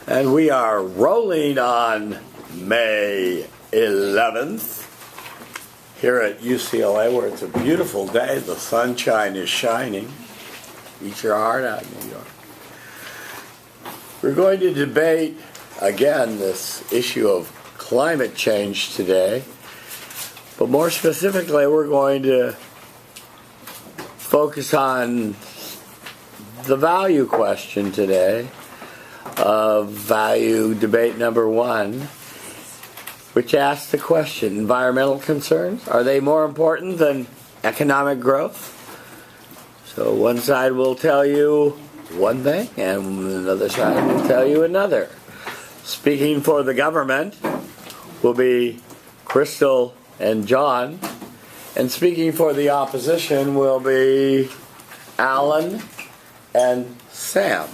And we are rolling on May 11th here at UCLA, where it's a beautiful day. The sunshine is shining. Eat your heart out, New York. We're going to debate, again, this issue of climate change today. But more specifically, we're going to focus on the value question today of value debate number 1, which asks the question, environmental concerns, are they more important than economic growth? So one side will tell you one thing, and another side will tell you another. Speaking for the government will be Crystal and John, and speaking for the opposition will be Alan and Sam.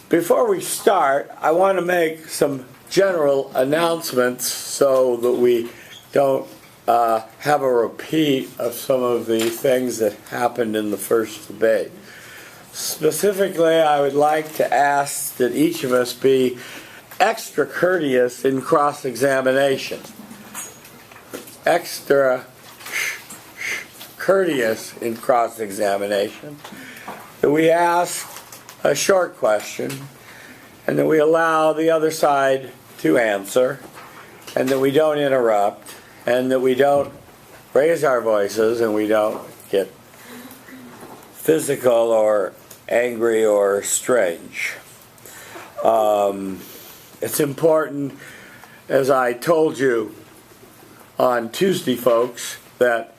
Before we start, I want to make some general announcements so that we don't have a repeat of some of the things that happened in the first debate. Specifically, I would like to ask that each of us be extra courteous in cross-examination. Extra courteous in cross-examination. That we ask a short question, and that we allow the other side to answer, and that we don't interrupt, and that we don't raise our voices, and we don't get physical or angry or strange. It's important, as I told you on Tuesday, folks, that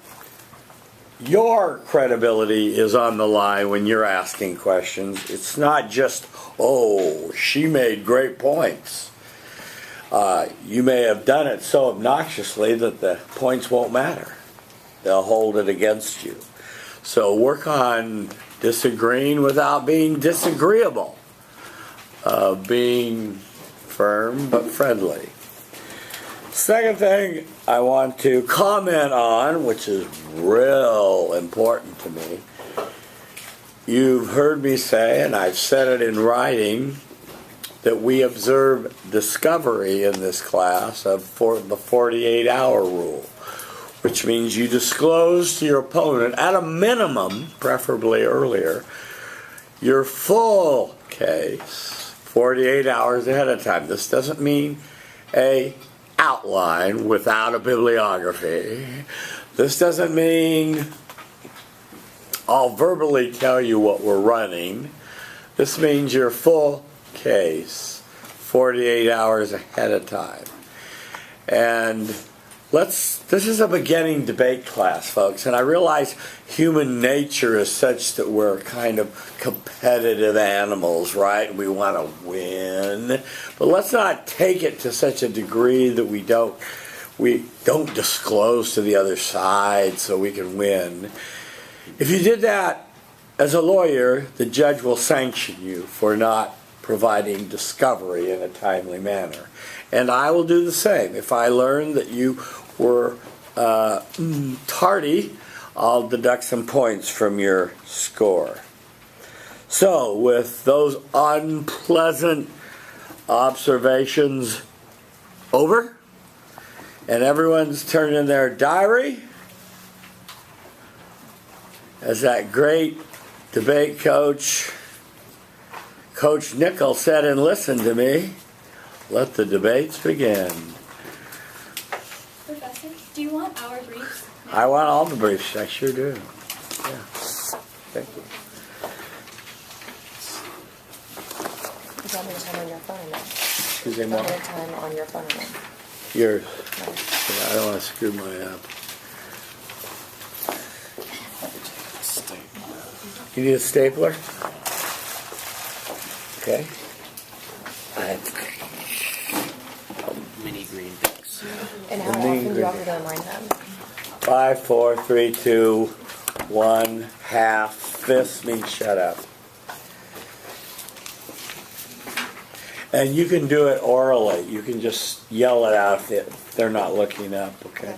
your credibility is on the line when you're asking questions. It's not just, oh, she made great points. You may have done it so obnoxiously that the points won't matter. They'll hold it against you. So work on disagreeing without being disagreeable. Being firm but friendly. Second thing I want to comment on, which is real important to me, you've heard me say, and I've said it in writing, that we observe discovery in this class of the 48-hour rule, which means you disclose to your opponent, at a minimum, preferably earlier, your full case 48 hours ahead of time. This doesn't mean a outline without a bibliography. This doesn't mean I'll verbally tell you what we're running. This means your full case 48 hours ahead of time. And this is a beginning debate class, folks, and I realize human nature is such that we're kind of competitive animals, right? We want to win. But let's not take it to such a degree that we don't disclose to the other side so we can win. If you did that as a lawyer, the judge will sanction you for not providing discovery in a timely manner. And I will do the same. If I learn that you were tardy, I'll deduct some points from your score. So, with those unpleasant observations over, and everyone's turned in their diary, as that great debate coach, Coach Nickel, said, and listen to me, let the debates begin. Professor, do you want our briefs? I want all the briefs. I sure do. Yeah. Thank you. You got me the time on your phone or not? Excuse me, You Mom. got me the time on your phone or not? Yours. No. I don't want to screw my up. You need a stapler? Okay. I have mini green things. And how The often main do you want me ingredient. to remind them? 5, 4, 3, 2, 1, half. Fist means shut up. And you can do it orally. You can just yell it out if they're not looking up, okay?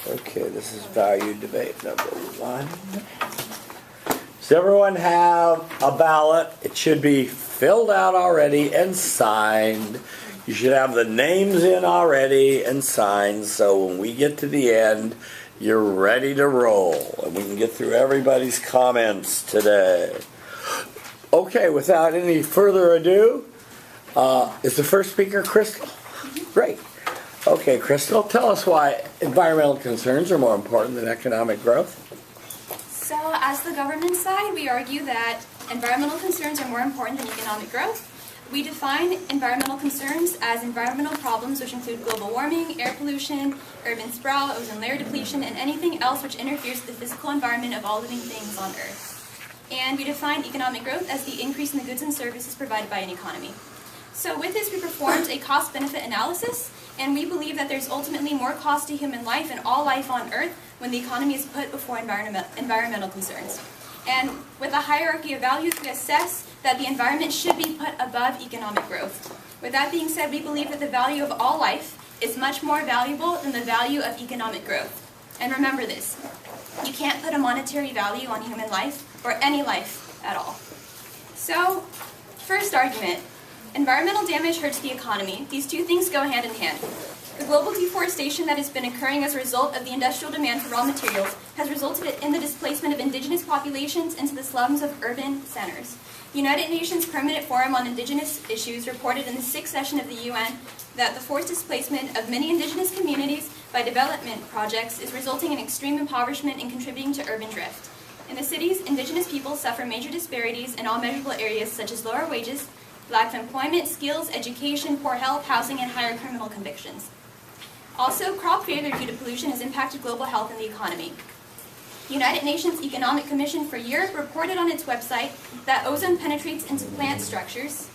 Okay, this is value debate number 1. Does everyone have a ballot? It should be filled out already and signed. You should have the names in already and signed, so when we get to the end, you're ready to roll, and we can get through everybody's comments today. Okay, without any further ado, is the first speaker Crystal? Great. Okay, Crystal, tell us why environmental concerns are more important than economic growth. So, as the government side, we argue that environmental concerns are more important than economic growth. We define environmental concerns as environmental problems which include global warming, air pollution, urban sprawl, ozone layer depletion, and anything else which interferes with the physical environment of all living things on Earth. And we define economic growth as the increase in the goods and services provided by an economy. So with this, we performed a cost-benefit analysis, and we believe that there's ultimately more cost to human life and all life on Earth when the economy is put before environmental concerns. And with a hierarchy of values, we assess that the environment should be put above economic growth. With that being said, we believe that the value of all life is much more valuable than the value of economic growth. And remember this, you can't put a monetary value on human life or any life at all. So, first argument, environmental damage hurts the economy. These two things go hand in hand. The global deforestation that has been occurring as a result of the industrial demand for raw materials has resulted in the displacement of indigenous populations into the slums of urban centers. The United Nations Permanent Forum on Indigenous Issues reported in the 6th session of the UN that the forced displacement of many indigenous communities by development projects is resulting in extreme impoverishment and contributing to urban drift. In the cities, indigenous people suffer major disparities in all measurable areas such as lower wages, lack of employment, skills, education, poor health, housing, and higher criminal convictions. Also, crop failure due to pollution has impacted global health and the economy. The United Nations Economic Commission for Europe reported on its website that ozone penetrates into plant structures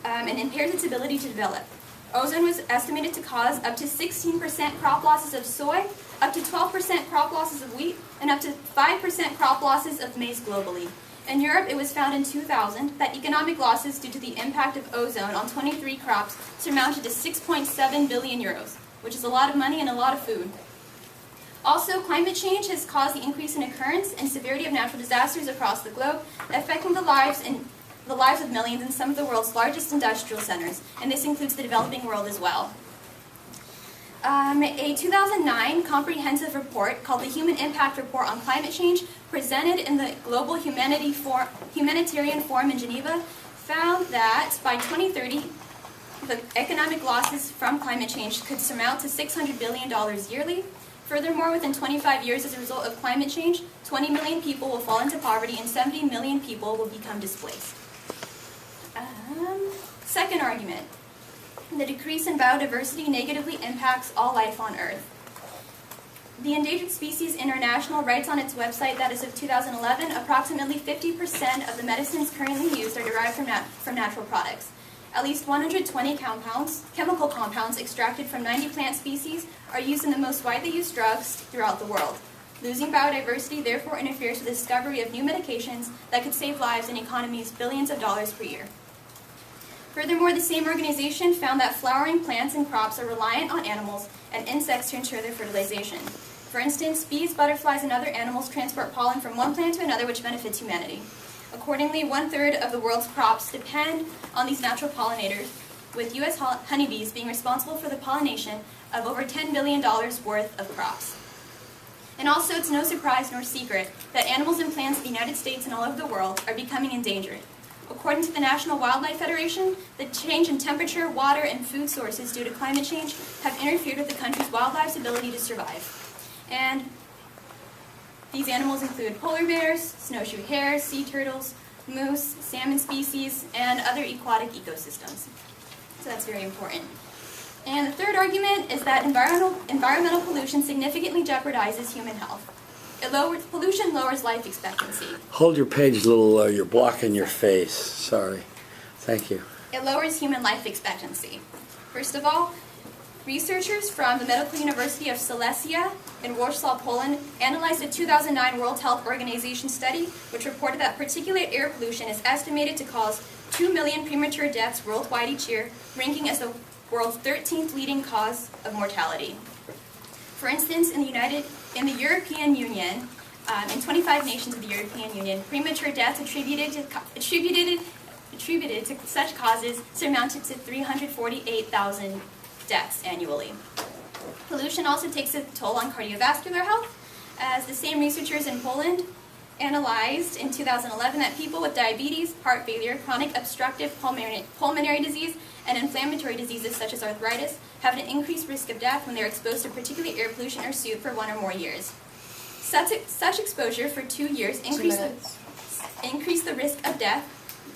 and impairs its ability to develop. Ozone was estimated to cause up to 16% crop losses of soy, up to 12% crop losses of wheat, and up to 5% crop losses of maize globally. In Europe, it was found in 2000 that economic losses due to the impact of ozone on 23 crops surmounted to 6.7 billion euros, which is a lot of money and a lot of food. Also, climate change has caused the increase in occurrence and severity of natural disasters across the globe, affecting the lives of millions in some of the world's largest industrial centers, and this includes the developing world as well. A 2009 comprehensive report called the Human Impact Report on Climate Change, presented in the Global Humanitarian Forum in Geneva, found that by 2030, the economic losses from climate change could surmount to $600 billion yearly. Furthermore, within 25 years as a result of climate change, 20 million people will fall into poverty and 70 million people will become displaced. Second argument, the decrease in biodiversity negatively impacts all life on Earth. The Endangered Species International writes on its website that as of 2011, approximately 50% of the medicines currently used are derived from natural products. At least 120 chemical compounds extracted from 90 plant species are used in the most widely used drugs throughout the world. Losing biodiversity therefore interferes with the discovery of new medications that could save lives and economies billions of dollars per year. Furthermore, the same organization found that flowering plants and crops are reliant on animals and insects to ensure their fertilization. For instance, bees, butterflies, and other animals transport pollen from one plant to another, which benefits humanity. Accordingly, 1/3 of the world's crops depend on these natural pollinators, with U.S. honeybees being responsible for the pollination of over $10 billion worth of crops. And also, it's no surprise nor secret that animals and plants in the United States and all over the world are becoming endangered. According to the National Wildlife Federation, the change in temperature, water, and food sources due to climate change have interfered with the country's wildlife's ability to survive. And these animals include polar bears, snowshoe hares, sea turtles, moose, salmon species, and other aquatic ecosystems. So that's very important. And the third argument is that environmental pollution significantly jeopardizes human health. Pollution lowers life expectancy. Hold your page a little low. You're blocking your face. Sorry. Thank you. It lowers human life expectancy. First of all, researchers from the Medical University of Silesia in Warsaw, Poland, analyzed a 2009 World Health Organization study which reported that particulate air pollution is estimated to cause 2 million premature deaths worldwide each year, ranking as the world's 13th leading cause of mortality. For instance, in the European Union, In 25 nations of the European Union, premature deaths attributed to such causes surmounted to 348,000 deaths annually. Pollution also takes a toll on cardiovascular health, as the same researchers in Poland analyzed in 2011 that people with diabetes, heart failure, chronic obstructive pulmonary disease, and inflammatory diseases such as arthritis have an increased risk of death when they are exposed to particular air pollution or soot for 1 or more years. Such exposure for 2 years increased the risk of death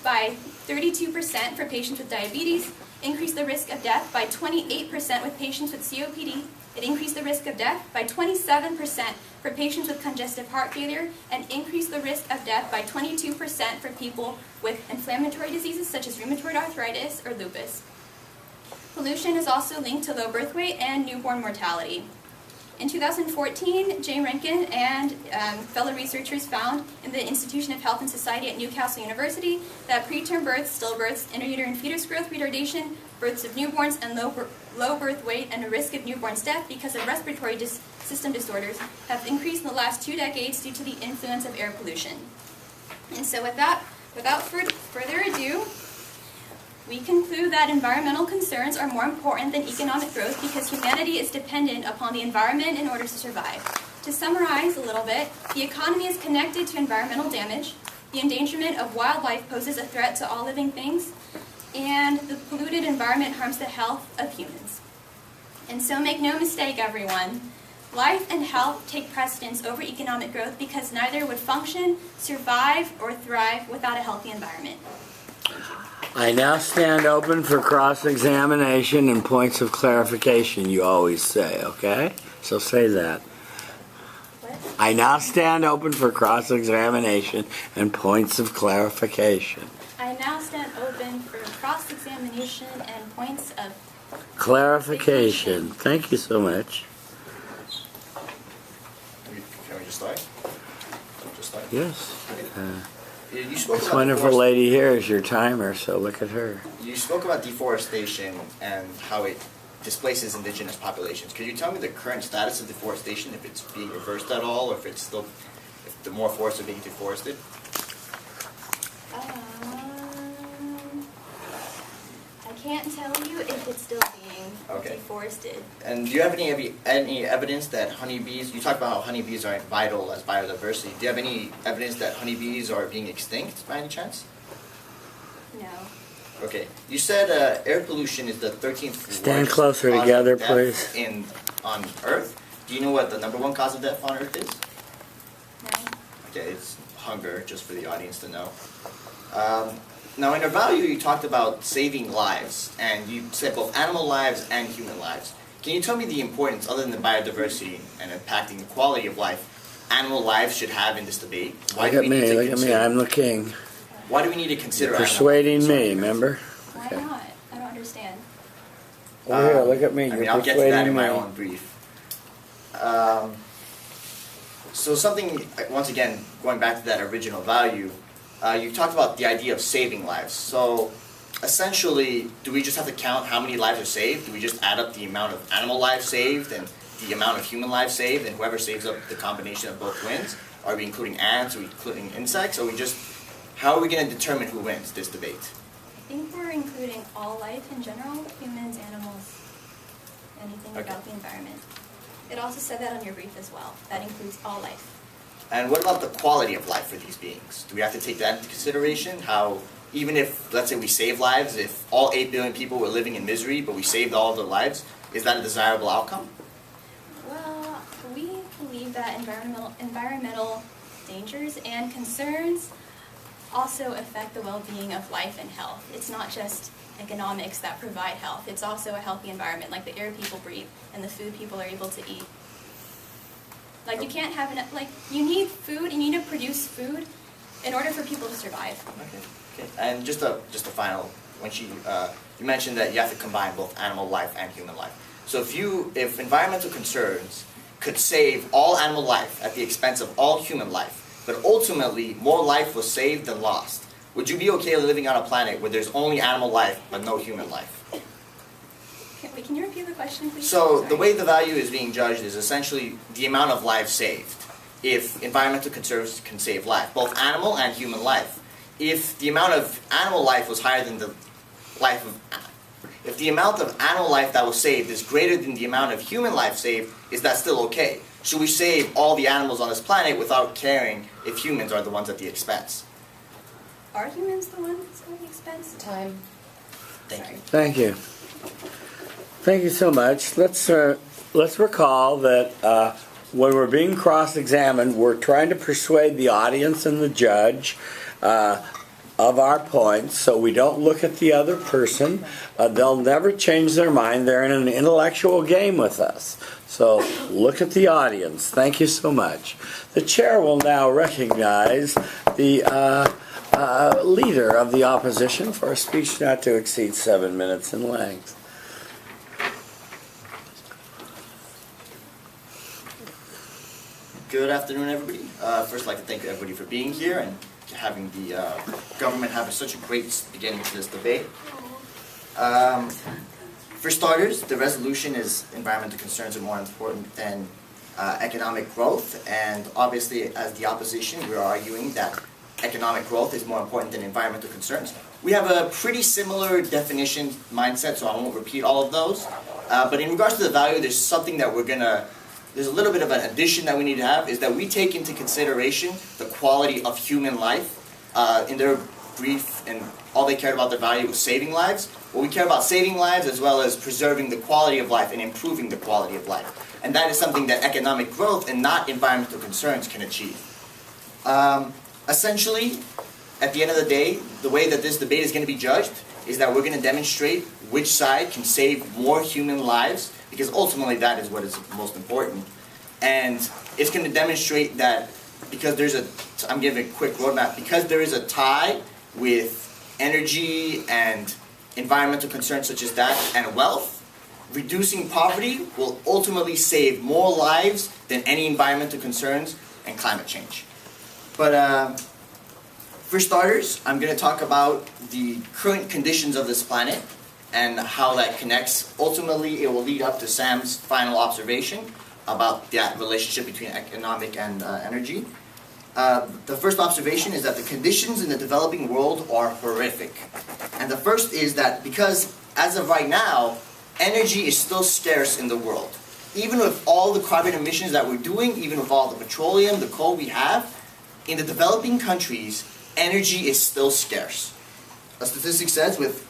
by 32% for patients with diabetes, increased the risk of death by 28% with patients with COPD, it increased the risk of death by 27% for patients with congestive heart failure, and increased the risk of death by 22% for people with inflammatory diseases such as rheumatoid arthritis or lupus. Pollution is also linked to low birth weight and newborn mortality. In 2014, Jay Rankin and fellow researchers found in the Institution of Health and Society at Newcastle University that preterm births, stillbirths, intrauterine fetus growth retardation, births of newborns, and low birth weight and a risk of newborn's death because of respiratory system disorders have increased in the last 2 decades due to the influence of air pollution. And so without further ado, we conclude that environmental concerns are more important than economic growth because humanity is dependent upon the environment in order to survive. To summarize a little bit, the economy is connected to environmental damage, the endangerment of wildlife poses a threat to all living things, and the polluted environment harms the health of humans. And so make no mistake, everyone, life and health take precedence over economic growth because neither would function, survive, or thrive without a healthy environment. I now stand open for cross-examination and points of clarification, you always say, okay? So say that. What? I now stand open for cross-examination and points of clarification. I now stand open for cross-examination and points of Clarification. Thank you so much. Can we just start? Just start? Yes. You spoke This about wonderful lady here is your timer, so look at her. You spoke about deforestation and how it displaces indigenous populations. Could you tell me the current status of deforestation, if it's being reversed at all, or if the more forests are being deforested? I can't tell you if it's still being deforested. And do you have any evidence that honeybees, you talked about how honeybees are vital as biodiversity. Do you have any evidence that honeybees are being extinct by any chance? No. Okay. You said air pollution is the 13th Stand worst closer cause together, of death please. on Earth. Do you know what the #1 cause of death on Earth is? No. Okay, it's hunger, just for the audience to know. Now, in your value, you talked about saving lives, and you said both animal lives and human lives. Can you tell me the importance, other than the biodiversity and impacting the quality of life, animal lives should have in this debate? Look at me, I'm the king. Why do we need to consider Persuading animal lives? me, remember? Why not? I don't understand. Over here, look at me, I you're mean, I'll get to that in persuading my me. own brief. So something, once again, going back to that original value, you talked about the idea of saving lives. So essentially, do we just have to count how many lives are saved? Do we just add up the amount of animal lives saved and the amount of human lives saved, and whoever saves up the combination of both wins? Are we including ants? Are we including insects? Or how are we going to determine who wins this debate? I think we're including all life in general, humans, animals, anything about the environment. It also said that on your brief as well. That includes all life. And what about the quality of life for these beings? Do we have to take that into consideration? How, even if, let's say we save lives, if all 8 billion people were living in misery, but we saved all of their lives, is that a desirable outcome? Well, we believe that environmental dangers and concerns also affect the well-being of life and health. It's not just economics that provide health. It's also a healthy environment, like the air people breathe and the food people are able to eat. Like you can't have enough, like you need food, you need to produce food in order for people to survive. Okay. And just a final, when you mentioned that you have to combine both animal life and human life. So if environmental concerns could save all animal life at the expense of all human life, but ultimately more life was saved than lost, would you be okay living on a planet where there's only animal life but no human life? Can you repeat the question, please? So the way the value is being judged is essentially the amount of lives saved. if environmental concerns can save life, both animal and human life. If the amount of animal life was higher than the life of, if the amount of animal life that was saved is greater than the amount of human life saved, is that still okay? Should we save all the animals on this planet without caring if humans are the ones at the expense? Are humans the ones at the expense? Time. Thank you. Thank you. Thank you so much. Let's recall that when we're being cross-examined, we're trying to persuade the audience and the judge of our points, so we don't look at the other person. They'll never change their mind. They're in an intellectual game with us. So look at the audience. Thank you so much. The chair will now recognize the leader of the opposition for a speech not to exceed 7 minutes in length. Good afternoon, everybody. First, I'd like to thank everybody for being here and having the government have such a great beginning to this debate. For starters, the resolution is environmental concerns are more important than economic growth, and obviously as the opposition we're arguing that economic growth is more important than environmental concerns. We have a pretty similar definition mindset, so I won't repeat all of those. But in regards to the value, there's something that there's a little bit of an addition that we need to have, is that we take into consideration the quality of human life. In their brief, and all they cared about their value was saving lives. Well, we care about saving lives as well as preserving the quality of life and improving the quality of life. And that is something that economic growth and not environmental concerns can achieve. Essentially, at the end of the day, the way that this debate is going to be judged is that we're going to demonstrate which side can save more human lives, because ultimately that is what is most important. And it's going to demonstrate that because I'm giving a quick roadmap, because there is a tie with energy and environmental concerns such as that and wealth, reducing poverty will ultimately save more lives than any environmental concerns and climate change. But for starters, I'm going to talk about the current conditions of this planet and how that connects. Ultimately, it will lead up to Sam's final observation about that relationship between economic and energy. The first observation is that the conditions in the developing world are horrific. And the first is that because, as of right now, energy is still scarce in the world. Even with all the carbon emissions that we're doing, even with all the petroleum, the coal we have, in the developing countries, energy is still scarce. A statistic says with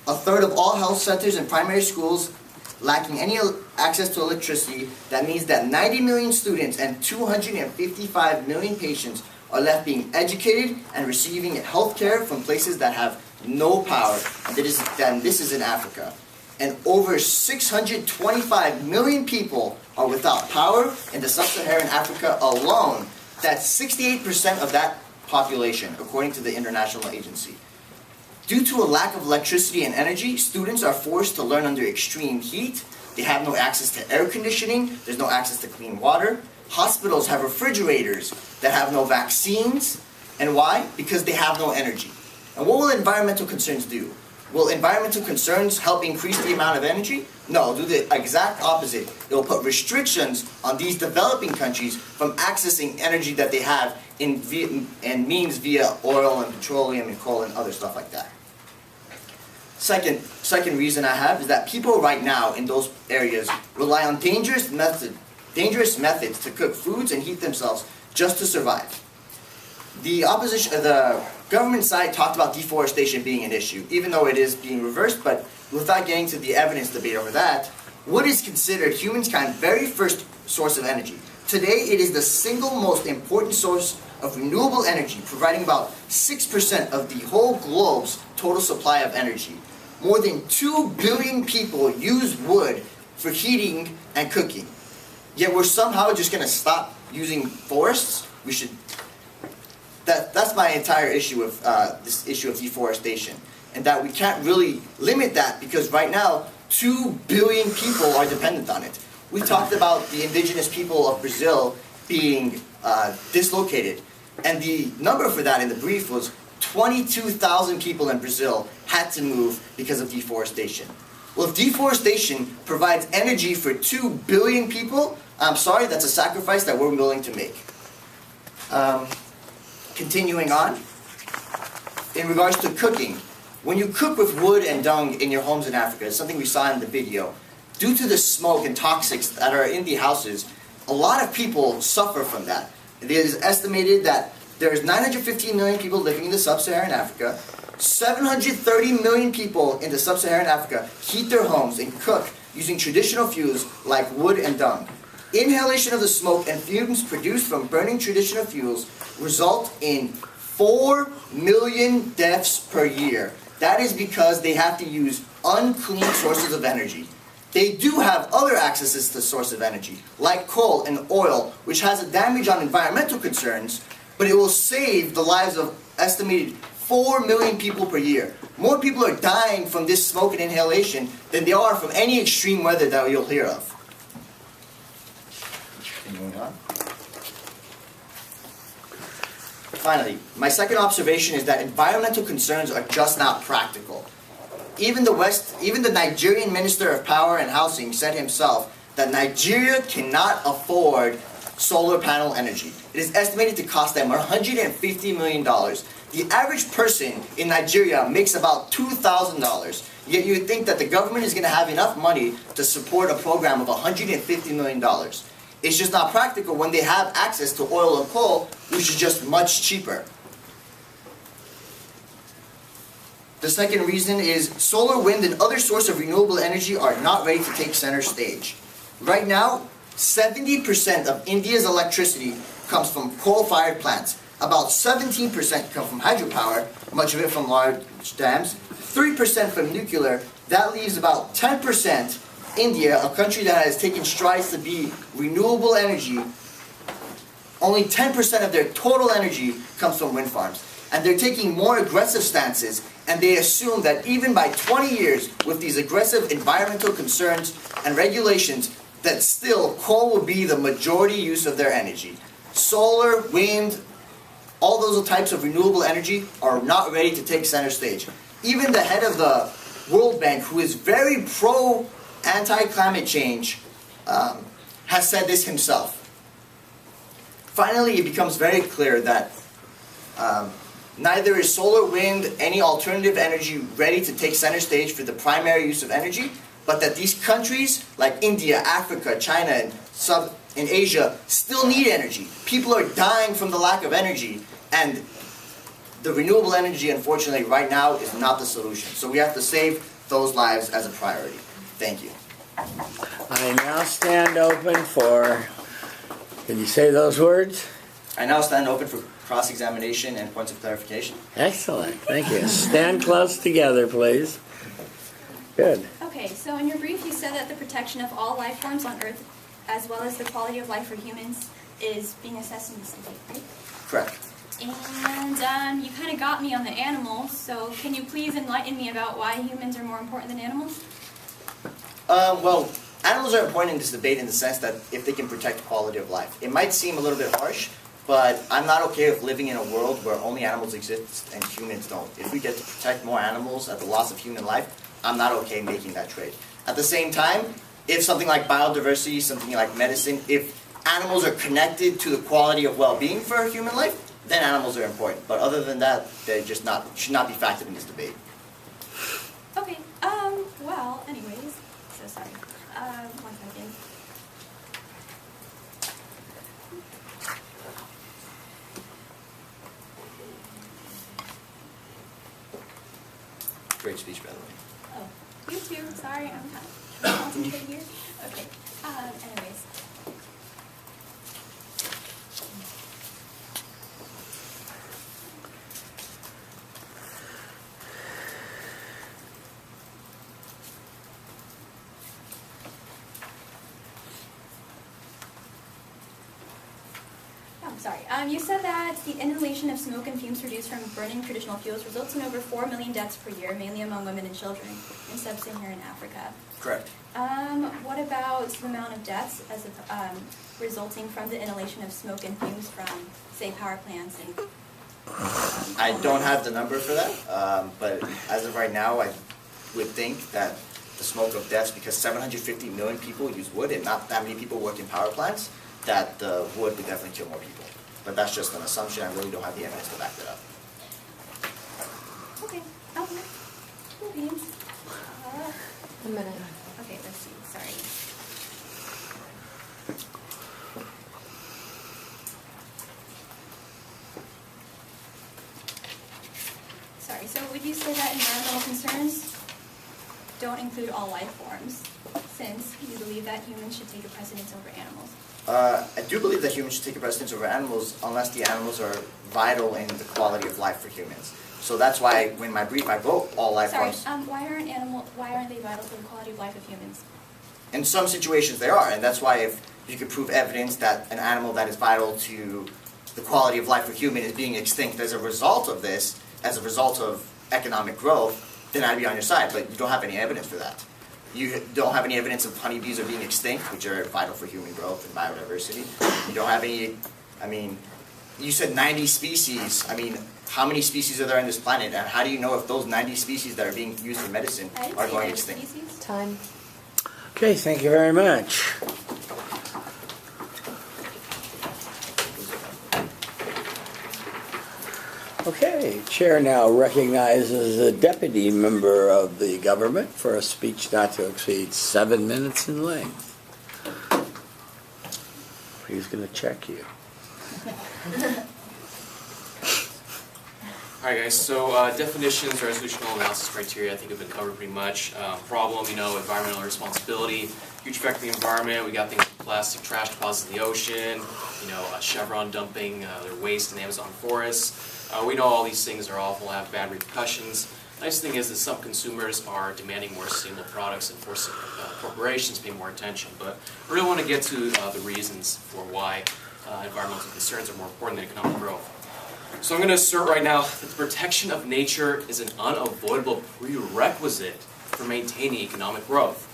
a third of all health centers and primary schools lacking any access to electricity, that means that 90 million students and 255 million patients are left being educated and receiving health care from places that have no power, and this is in Africa. And over 625 million people are without power in the sub-Saharan Africa alone. That's 68% of that population, according to the international agency. Due to a lack of electricity and energy, students are forced to learn under extreme heat. They have no access to air conditioning. There's no access to clean water. Hospitals have refrigerators that have no vaccines. And why? Because they have no energy. And what will environmental concerns do? Will environmental concerns help increase the amount of energy? No, do the exact opposite. It will put restrictions on these developing countries from accessing energy that they have in means via oil and petroleum and coal and other stuff like that. Second reason I have is that people right now in those areas rely on dangerous methods to cook foods and heat themselves just to survive. The government side talked about deforestation being an issue, even though it is being reversed, but without getting to the evidence debate over that, what is considered humankind's very first source of energy? Today, it is the single most important source of renewable energy, providing about 6% of the whole globe's total supply of energy. More than 2 billion people use wood for heating and cooking. Yet we're somehow just going to stop using forests? That's my entire issue with this issue of deforestation. And that we can't really limit that because right now, 2 billion people are dependent on it. We talked about the indigenous people of Brazil being dislocated. And the number for that in the brief was 22,000 people in Brazil had to move because of deforestation. Well, if deforestation provides energy for 2 billion people, I'm sorry, that's a sacrifice that we're willing to make. Continuing on, in regards to cooking, when you cook with wood and dung in your homes in Africa, it's something we saw in the video, due to the smoke and toxics that are in the houses, a lot of people suffer from that. It is estimated that there's 915 million people living in the sub-Saharan Africa. 730 million people in the sub-Saharan Africa heat their homes and cook using traditional fuels like wood and dung. Inhalation of the smoke and fumes produced from burning traditional fuels result in 4 million deaths per year. That is because they have to use unclean sources of energy. They do have other accesses to source of energy, like coal and oil, which has a damage on environmental concerns, but it will save the lives of estimated 4 million people per year. More people are dying from this smoke and inhalation than they are from any extreme weather that you'll hear of. Continuing on. Finally, my second observation is that environmental concerns are just not practical. Even the Nigerian Minister of Power and Housing said himself that Nigeria cannot afford solar panel energy. It is estimated to cost them $150 million. The average person in Nigeria makes about $2,000. Yet you would think that the government is going to have enough money to support a program of $150 million. It's just not practical when they have access to oil and coal, which is just much cheaper. The second reason is solar, wind, and other sources of renewable energy are not ready to take center stage. Right now, 70% of India's electricity comes from coal-fired plants. About 17% come from hydropower, much of it from large dams, 3% from nuclear. That leaves about 10% India, a country that has taken strides to be renewable energy. Only 10% of their total energy comes from wind farms. And they're taking more aggressive stances, and they assume that even by 20 years, with these aggressive environmental concerns and regulations, that still coal will be the majority use of their energy. Solar, wind, all those types of renewable energy are not ready to take center stage. Even the head of the World Bank, who is very pro-anti-climate change, has said this himself. Finally, it becomes very clear that neither is solar, wind, any alternative energy ready to take center stage for the primary use of energy, but that these countries like India, Africa, China, and in Asia still need energy. People are dying from the lack of energy, and the renewable energy, unfortunately, right now is not the solution. So we have to save those lives as a priority. Thank you. I now stand open for, can you say those words? I now stand open for cross-examination and points of clarification. Excellent, thank you. Stand close together, please. Good. Okay, so in your brief you said that the protection of all life forms on Earth, as well as the quality of life for humans, is being assessed in this debate, right? Correct. And you kind of got me on the animals, so can you please enlighten me about why humans are more important than animals? Well, animals are important in this debate in the sense that if they can protect quality of life. It might seem a little bit harsh, but I'm not okay with living in a world where only animals exist and humans don't. If we get to protect more animals at the loss of human life, I'm not okay making that trade. At the same time, if something like biodiversity, something like medicine, if animals are connected to the quality of well-being for human life, then animals are important. But other than that, they just should not be factored in this debate. Okay, well, anyways, so sorry. 1 second. Great speech, by the way. Oh, you too. Sorry, I'm kind of concentrating here. Okay. Anyways. Sorry. You said that the inhalation of smoke and fumes produced from burning traditional fuels results in over 4 million deaths per year, mainly among women and children in sub-Saharan Africa. Correct. What about the amount of deaths as resulting from the inhalation of smoke and fumes from, say, power plants? And, I don't have the number for that, but as of right now, I would think that the smoke of deaths, because 750 million people use wood and not that many people work in power plants, that the wood would definitely kill more people. but that's just an assumption. I really don't have the evidence to back that up. Okay. Okay. Cool beans. A minute. Okay, let's see. Sorry. Sorry, so would you say that environmental concerns don't include all life forms, since you believe that humans should take a precedence over animals? I do believe that humans should take a precedence over animals unless the animals are vital in the quality of life for humans. So that's why when my brief I wrote all life forms. Why aren't they vital for the quality of life of humans? In some situations they are, and that's why if you could prove evidence that an animal that is vital to the quality of life for human is being extinct as a result of this, as a result of economic growth, then I'd be on your side, but you don't have any evidence for that. You don't have any evidence of honeybees are being extinct, which are vital for human growth and biodiversity. You don't have any, you said 90 species. How many species are there on this planet, and how do you know if those 90 species that are being used for medicine are going extinct? Species. Time. Okay, thank you very much. Okay, Chair now recognizes a deputy member of the government for a speech not to exceed 7 minutes in length. He's going to check you. Alright guys, so definitions, resolutional analysis criteria I think have been covered pretty much. Problem, environmental responsibility, huge effect on the environment. We got things like plastic trash deposits in the ocean, Chevron dumping their waste in the Amazon forests. We know all these things are awful, have bad repercussions. The nice thing is that some consumers are demanding more sustainable products and forcing corporations to pay more attention. But I really want to get to the reasons for why environmental concerns are more important than economic growth. So I'm going to assert right now that the protection of nature is an unavoidable prerequisite for maintaining economic growth.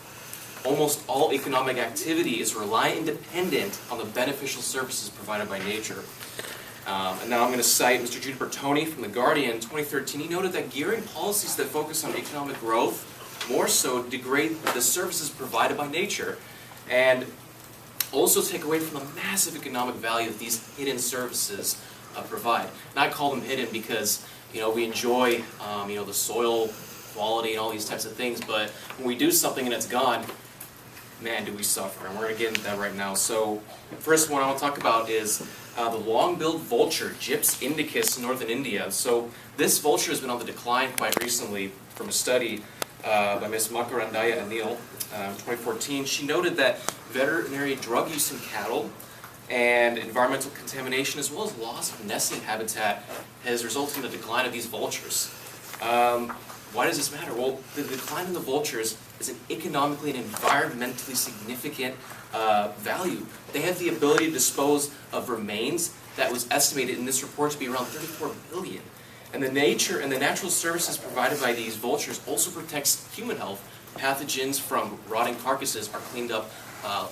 Almost all economic activity is reliant and dependent on the beneficial services provided by nature. And now I'm going to cite Mr. Judy Bertoni from The Guardian in 2013. He noted that gearing policies that focus on economic growth more so degrade the services provided by nature and also take away from the massive economic value that these hidden services provide. And I call them hidden because we enjoy the soil quality and all these types of things, but when we do something and it's gone, man, do we suffer. And we're going to get into that right now. So the first one I want to talk about is the long-billed vulture, Gyps indicus, in northern India. So this vulture has been on the decline quite recently from a study by Ms. Makarandaya Anil in 2014. She noted that veterinary drug use in cattle and environmental contamination, as well as loss of nesting habitat, has resulted in the decline of these vultures. Why does this matter? Well, the decline in the vultures is an economically and environmentally significant value. They have the ability to dispose of remains that was estimated in this report to be around 34 billion. And the nature and the natural services provided by these vultures also protects human health. Pathogens from rotting carcasses are cleaned up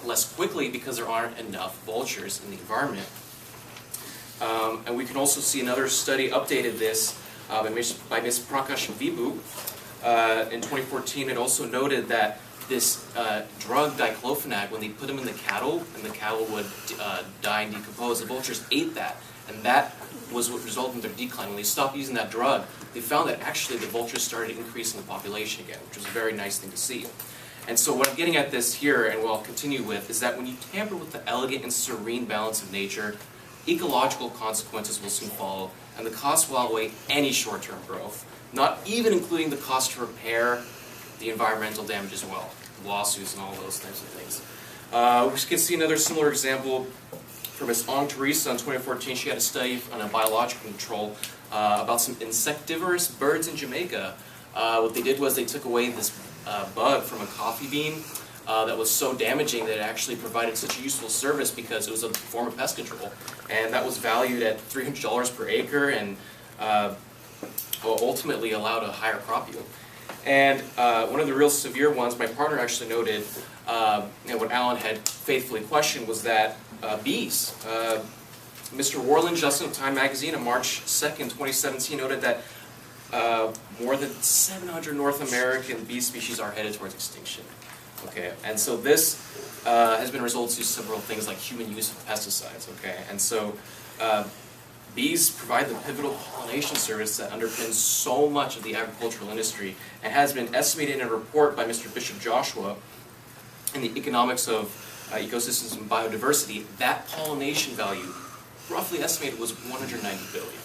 less quickly because there aren't enough vultures in the environment. And we can also see another study updated this by Ms. Prakash Vibhu in 2014. It also noted that this drug diclofenac, when they put them in the cattle and the cattle would die and decompose, the vultures ate that, and that was what resulted in their decline. When they stopped using that drug, they found that actually the vultures started increasing the population again, which was a very nice thing to see. And so what I'm getting at this here, and what I'll continue with, is that when you tamper with the elegant and serene balance of nature, ecological consequences will soon follow, and the cost will outweigh any short-term growth, not even including the cost to repair the environmental damage as well, lawsuits and all those types of things. We can see another similar example from Ms. Ong Teresa in 2014. She had a study on a biological control about some insectivorous birds in Jamaica. What they did was they took away this bug from a coffee bean that was so damaging that it actually provided such a useful service because it was a form of pest control. And that was valued at $300 per acre and ultimately allowed a higher crop yield. And one of the real severe ones, my partner actually noted, and what Alan had faithfully questioned, was that bees. Mr. Warland, Justin of Time magazine on March 2nd, 2017, noted that more than 700 North American bee species are headed towards extinction. Okay, and so this has been a result to several things like human use of pesticides. Okay, and so bees provide the pivotal pollination service that underpins so much of the agricultural industry and has been estimated in a report by Mr. Bishop Joshua in the Economics of Ecosystems and Biodiversity. That pollination value, roughly estimated, was 190 billion.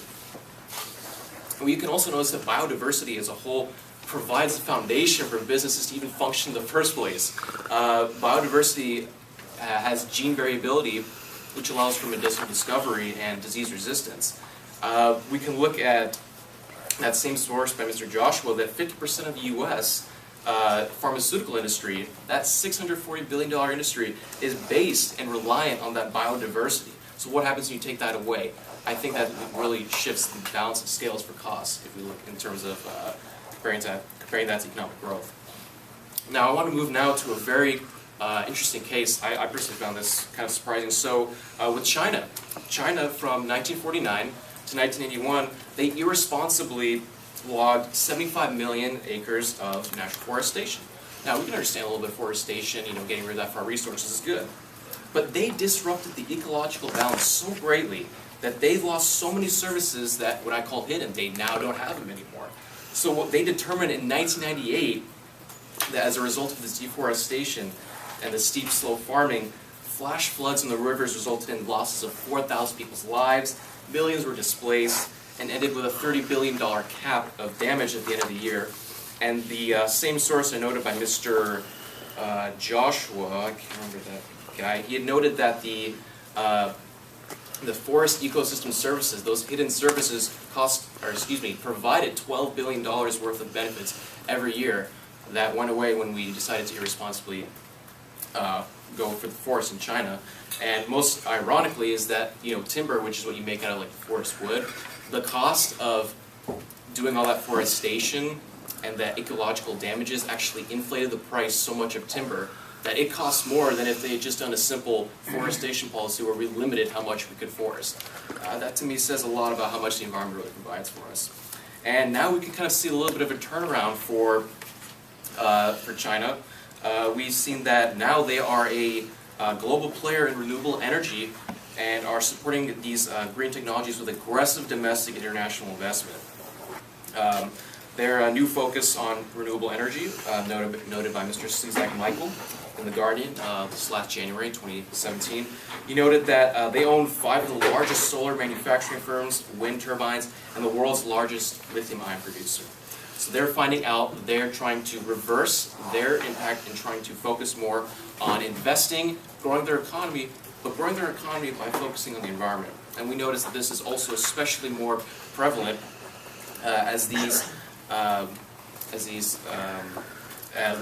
And you can also notice that biodiversity as a whole provides the foundation for businesses to even function in the first place. Biodiversity has gene variability, which allows for medicinal discovery and disease resistance. We can look at that same source by Mr. Joshua that 50% of the U.S. Pharmaceutical industry, that $640 billion industry, is based and reliant on that biodiversity. So what happens when you take that away? I think that really shifts the balance of scales for costs if we look in terms of comparing that to economic growth. Now I want to move now to a very interesting case. I personally found this kind of surprising. So with China from 1949 to 1981, they irresponsibly logged 75 million acres of natural forestation. Now we can understand a little bit of forestation, getting rid of that for our resources is good. But they disrupted the ecological balance so greatly that they lost so many services that what I call hidden, they now don't have them anymore. So what they determined in 1998 that as a result of this deforestation and the steep slope farming, flash floods in the rivers resulted in losses of 4,000 people's lives, millions were displaced, and ended with a $30 billion cap of damage at the end of the year. And the same source I noted by Mr. Joshua, I can't remember that guy, he had noted that the forest ecosystem services, those hidden services, provided $12 billion worth of benefits every year. That went away when we decided to irresponsibly go for the forest in China. And most ironically is that, timber, which is what you make out of like forest wood, the cost of doing all that forestation and the ecological damages actually inflated the price so much of timber that it costs more than if they had just done a simple forestation policy where we limited how much we could forest. That to me says a lot about how much the environment really provides for us. And now we can kind of see a little bit of a turnaround for China. We've seen that now they are a global player in renewable energy and are supporting these green technologies with aggressive domestic and international investment. Their new focus on renewable energy, noted by Mr. Slezak Michael in The Guardian this last January 2017. He noted that they own 5 of the largest solar manufacturing firms, wind turbines, and the world's largest lithium-ion producer. So they're finding out, they're trying to reverse their impact and trying to focus more on investing, growing their economy, but growing their economy by focusing on the environment. And we notice that this is also especially more prevalent with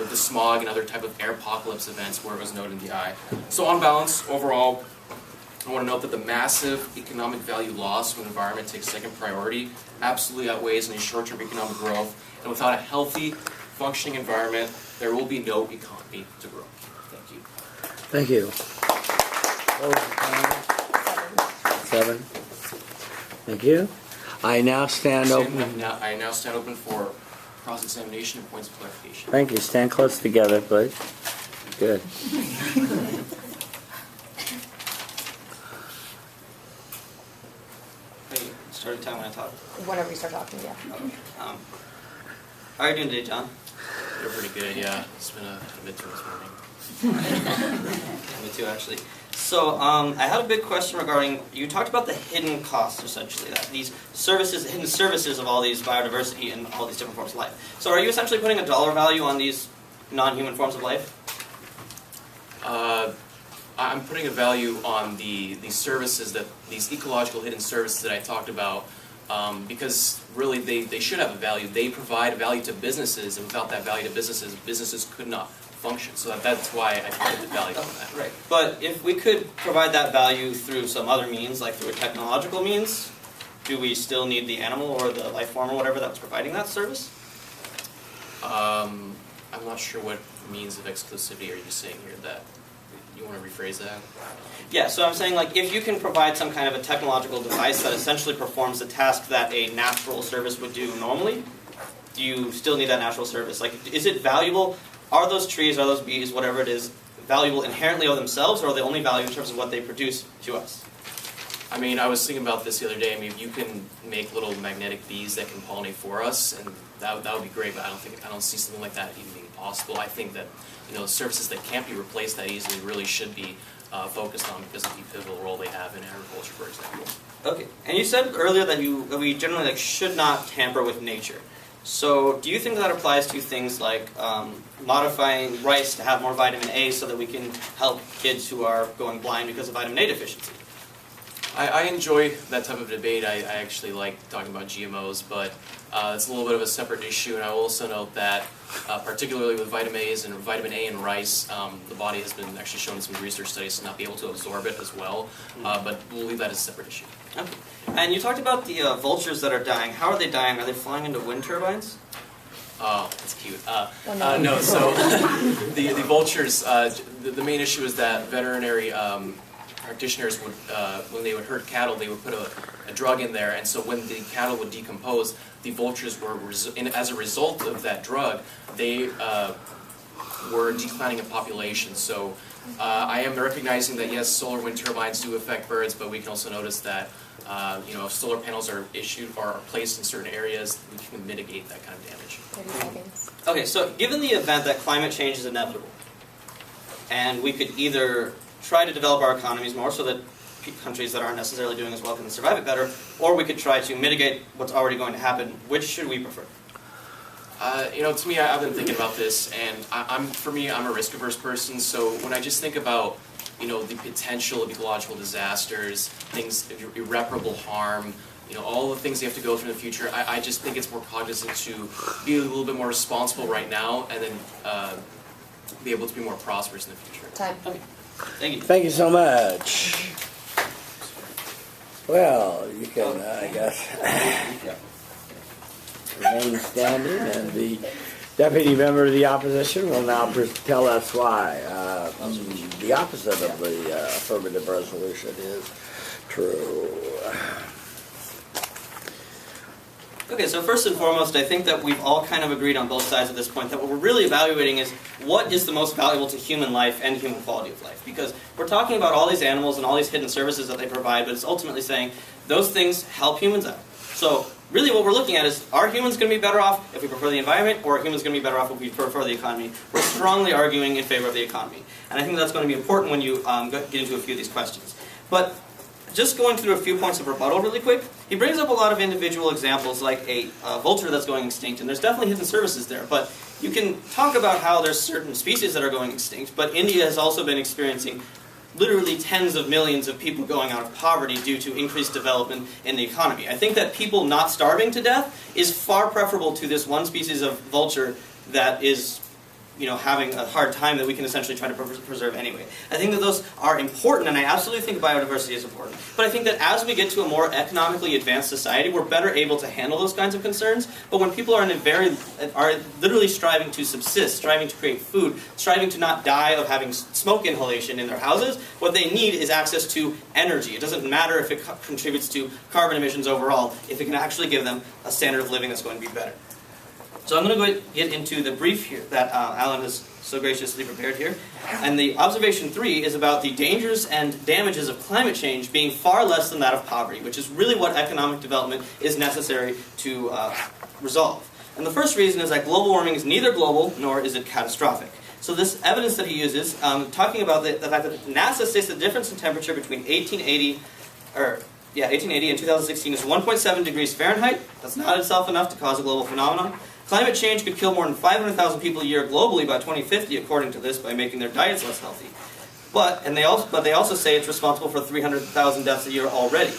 the smog and other type of air apocalypse events where it was noted in the eye. So on balance, overall, I want to note that the massive economic value loss when the environment takes second priority absolutely outweighs any short-term economic growth. And without a healthy, functioning environment, there will be no economy to grow. Thank you. Thank you. 7. Thank you. I now stand open. I now stand open for cross-examination and points of clarification. Thank you. Stand close together, please. Good. Start a time when I talk. Whenever you start talking, yeah. Okay. How are you doing today, John? They're pretty good, yeah. It's been a midterm this morning. Me too, actually. So I had a big question regarding, you talked about the hidden costs, essentially, that these services, hidden services of all these biodiversity and all these different forms of life. So are you essentially putting a dollar value on these non-human forms of life? I'm putting a value on these services, these ecological hidden services that I talked about, because really they should have a value. They provide a value to businesses, and without that value to businesses, businesses could not function. So that's why I put the value on that. Right. But if we could provide that value through some other means, like through a technological means, do we still need the animal or the life form or whatever that's providing that service? I'm not sure what means of exclusivity are you saying here. That you want to rephrase that? Yeah, so I'm saying, like, if you can provide some kind of a technological device that essentially performs the task that a natural service would do normally, do you still need that natural service? Like, is it valuable? Are those trees, are those bees, whatever it is, valuable inherently of themselves, or are they only valuable in terms of what they produce to us? I mean, I was thinking about this the other day. I mean, if you can make little magnetic bees that can pollinate for us, and that would be great. But I don't see something like that even being possible. I think that services that can't be replaced that easily really should be focused on because of the pivotal role they have in agriculture, for example. Okay, and you said earlier that we generally should not tamper with nature. So do you think that applies to things like modifying rice to have more vitamin A so that we can help kids who are going blind because of vitamin A deficiency? I enjoy that type of debate. I actually like talking about GMOs, but it's a little bit of a separate issue. And I will also note that, particularly with vitamin A in rice, the body has been actually shown in some research studies to not be able to absorb it as well. But we'll leave that as a separate issue. Okay. And you talked about the vultures that are dying. How are they dying? Are they flying into wind turbines? Oh, that's cute. no. No, so the vultures, the main issue is that veterinary practitioners would, when they would herd cattle, they would put a drug in there, and so when the cattle would decompose, the vultures were, as a result of that drug, they were declining in population. So I am recognizing that yes, solar wind turbines do affect birds, but we can also notice that if solar panels are placed in certain areas, we can mitigate that kind of damage. 30 seconds. Okay, so given the event that climate change is inevitable, and we could either try to develop our economies more so that countries that aren't necessarily doing as well can survive it better, or we could try to mitigate what's already going to happen. Which should we prefer? To me, I've been thinking about this, and for me, I'm a risk-averse person. So when I just think about, the potential of ecological disasters, things, irreparable harm, all the things they have to go through in the future, I just think it's more cognizant to be a little bit more responsible right now, and then be able to be more prosperous in the future. Time. Okay. Thank you. Thank you so much. Well, you can, I guess, remain standing, and the deputy member of the opposition will now tell us why the opposite of the affirmative resolution is true. Okay, so first and foremost, I think that we've all kind of agreed on both sides at this point that what we're really evaluating is what is the most valuable to human life and human quality of life. Because we're talking about all these animals and all these hidden services that they provide, but it's ultimately saying those things help humans out. So really what we're looking at is, are humans going to be better off if we prefer the environment, or are humans going to be better off if we prefer the economy? We're strongly arguing in favor of the economy. And I think that's going to be important when you get into a few of these questions. But just going through a few points of rebuttal really quick, he brings up a lot of individual examples like a vulture that's going extinct, and there's definitely hidden services there, but you can talk about how there's certain species that are going extinct, but India has also been experiencing literally tens of millions of people going out of poverty due to increased development in the economy. I think that people not starving to death is far preferable to this one species of vulture that is having a hard time that we can essentially try to preserve anyway. I think that those are important, and I absolutely think biodiversity is important. But I think that as we get to a more economically advanced society, we're better able to handle those kinds of concerns. But when people are literally striving to subsist, striving to create food, striving to not die of having smoke inhalation in their houses, what they need is access to energy. It doesn't matter if it contributes to carbon emissions overall, if it can actually give them a standard of living that's going to be better. So I'm going to get into the brief here that Alan has so graciously prepared here. And the observation 3 is about the dangers and damages of climate change being far less than that of poverty, which is really what economic development is necessary to resolve. And the first reason is that global warming is neither global nor is it catastrophic. So this evidence that he uses, talking about the fact that NASA states the difference in temperature between 1880 and 2016 is 1.7 degrees Fahrenheit. That's not itself enough to cause a global phenomenon. Climate change could kill more than 500,000 people a year globally by 2050, according to this, by making their diets less healthy. But they also say it's responsible for 300,000 deaths a year already.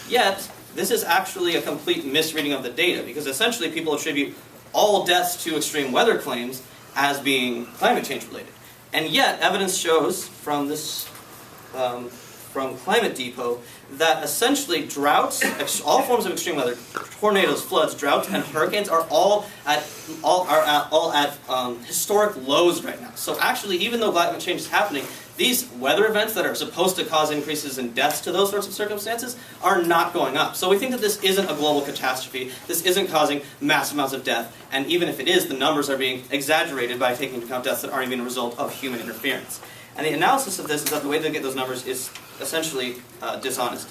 Yet, this is actually a complete misreading of the data, because essentially people attribute all deaths to extreme weather claims as being climate change related. And yet, evidence shows from this, from Climate Depot, that essentially droughts, all forms of extreme weather, tornadoes, floods, droughts, and hurricanes are all at historic lows right now. So actually, even though climate change is happening, these weather events that are supposed to cause increases in deaths to those sorts of circumstances are not going up. So we think that this isn't a global catastrophe. This isn't causing massive amounts of death. And even if it is, the numbers are being exaggerated by taking into account deaths that aren't even a result of human interference. And the analysis of this is that the way they get those numbers is essentially dishonest.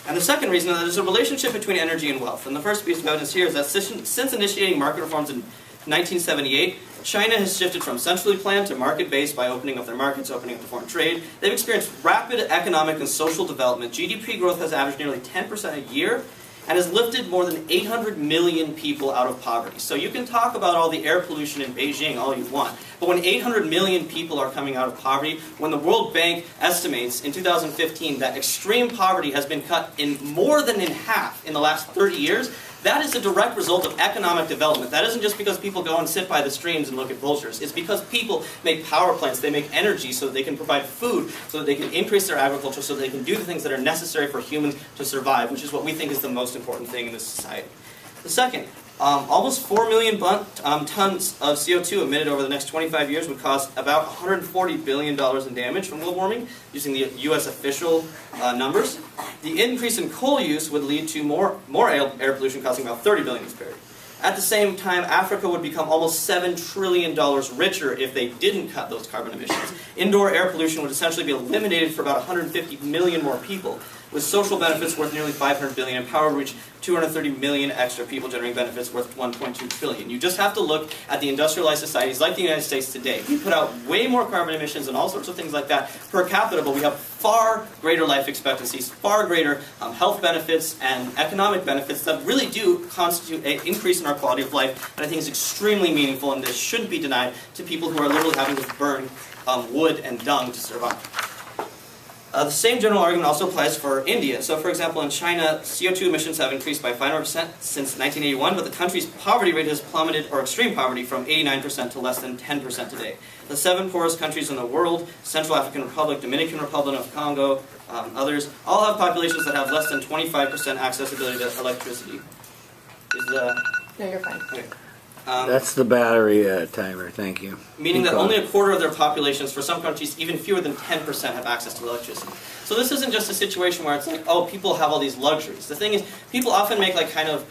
And the second reason is that there's a relationship between energy and wealth. And the first piece of evidence here is that since initiating market reforms in 1978, China has shifted from centrally planned to market-based by opening up their markets, opening up to foreign trade. They've experienced rapid economic and social development. GDP growth has averaged nearly 10% a year and has lifted more than 800 million people out of poverty. So you can talk about all the air pollution in Beijing all you want, but when 800 million people are coming out of poverty, when the World Bank estimates in 2015 that extreme poverty has been cut in more than in half in the last 30 years, that is a direct result of economic development. That isn't just because people go and sit by the streams and look at vultures. It's because people make power plants, they make energy so that they can provide food, so that they can increase their agriculture, so that they can do the things that are necessary for humans to survive, which is what we think is the most important thing in this society. The second, almost 4 million tons of CO2 emitted over the next 25 years would cause about $140 billion in damage from global warming, using the U.S. official numbers. The increase in coal use would lead to more air pollution, costing about $30 billion this period. At the same time, Africa would become almost $7 trillion richer if they didn't cut those carbon emissions. Indoor air pollution would essentially be eliminated for about 150 million more people, with social benefits worth nearly $500 billion and power reach 230 million extra people, generating benefits worth $1.2 trillion. You just have to look at the industrialized societies like the United States today. We put out way more carbon emissions and all sorts of things like that per capita, but we have far greater life expectancies, far greater health benefits and economic benefits that really do constitute an increase in our quality of life, and I think is extremely meaningful, and this shouldn't be denied to people who are literally having to burn wood and dung to survive. The same general argument also applies for India. So, for example, in China, CO2 emissions have increased by 500% since 1981, but the country's poverty rate has plummeted, or extreme poverty, from 89% to less than 10% today. The 7 poorest countries in the world, Central African Republic, Dominican Republic of Congo, others, all have populations that have less than 25% accessibility to electricity. No, you're fine. Okay. That's the battery timer, thank you. Meaning that only a quarter of their populations, for some countries, even fewer than 10% have access to electricity. So this isn't just a situation where it's like, oh, people have all these luxuries. The thing is, people often make like kind of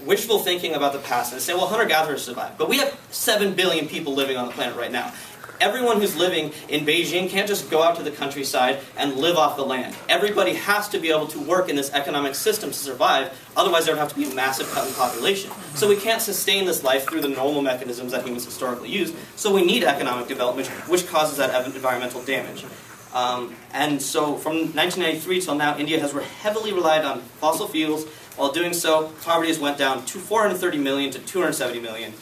wishful thinking about the past, and they say, well, hunter-gatherers survived. But we have 7 billion people living on the planet right now. Everyone who's living in Beijing can't just go out to the countryside and live off the land. Everybody has to be able to work in this economic system to survive, otherwise there would have to be a massive cut in population. So we can't sustain this life through the normal mechanisms that humans historically use, so we need economic development, which causes that environmental damage. And so from 1993 till now, India has heavily relied on fossil fuels. While doing so, poverty has went down to 430 million to 270 million.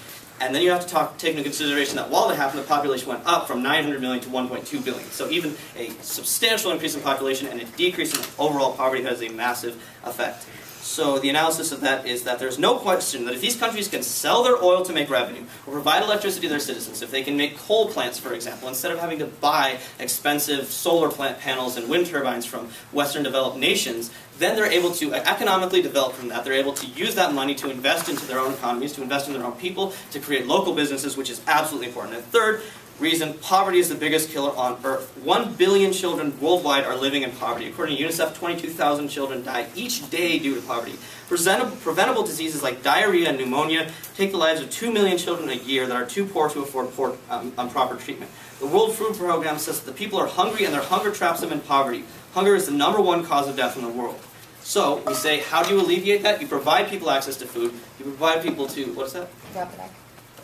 And then you have to take into consideration that while that happened, the population went up from 900 million to 1.2 billion. So even a substantial increase in population and a decrease in overall poverty has a massive effect. So the analysis of that is that there's no question that if these countries can sell their oil to make revenue, or provide electricity to their citizens, if they can make coal plants, for example, instead of having to buy expensive solar plant panels and wind turbines from Western developed nations, then they're able to economically develop from that. They're able to use that money to invest into their own economies, to invest in their own people, to create local businesses, which is absolutely important. And third reason, poverty is the biggest killer on Earth. 1 billion children worldwide are living in poverty. According to UNICEF, 22,000 children die each day due to poverty. Preventable diseases like diarrhea and pneumonia take the lives of 2 million children a year that are too poor to afford proper treatment. The World Food Program says that the people are hungry and their hunger traps them in poverty. Hunger is the #1 cause of death in the world. So we say, how do you alleviate that? You provide people access to food. You provide people to, what is that? Wrap it up.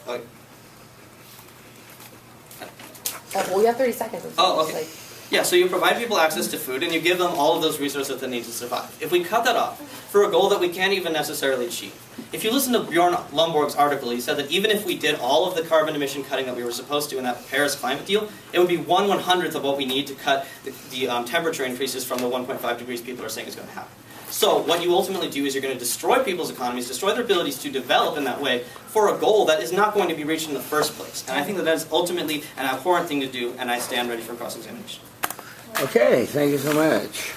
Okay. Well, you have 30 seconds. Oh, okay. Yeah, so you provide people access to food, and you give them all of those resources that they need to survive. If we cut that off for a goal that we can't even necessarily achieve. If you listen to Bjorn Lomborg's article, he said that even if we did all of the carbon emission cutting that we were supposed to in that Paris climate deal, it would be 1/100th of what we need to cut the temperature increases from the 1.5 degrees people are saying is going to happen. So what you ultimately do is you're going to destroy people's economies, destroy their abilities to develop in that way for a goal that is not going to be reached in the first place. And I think that is ultimately an abhorrent thing to do, and I stand ready for cross-examination. Okay, thank you so much.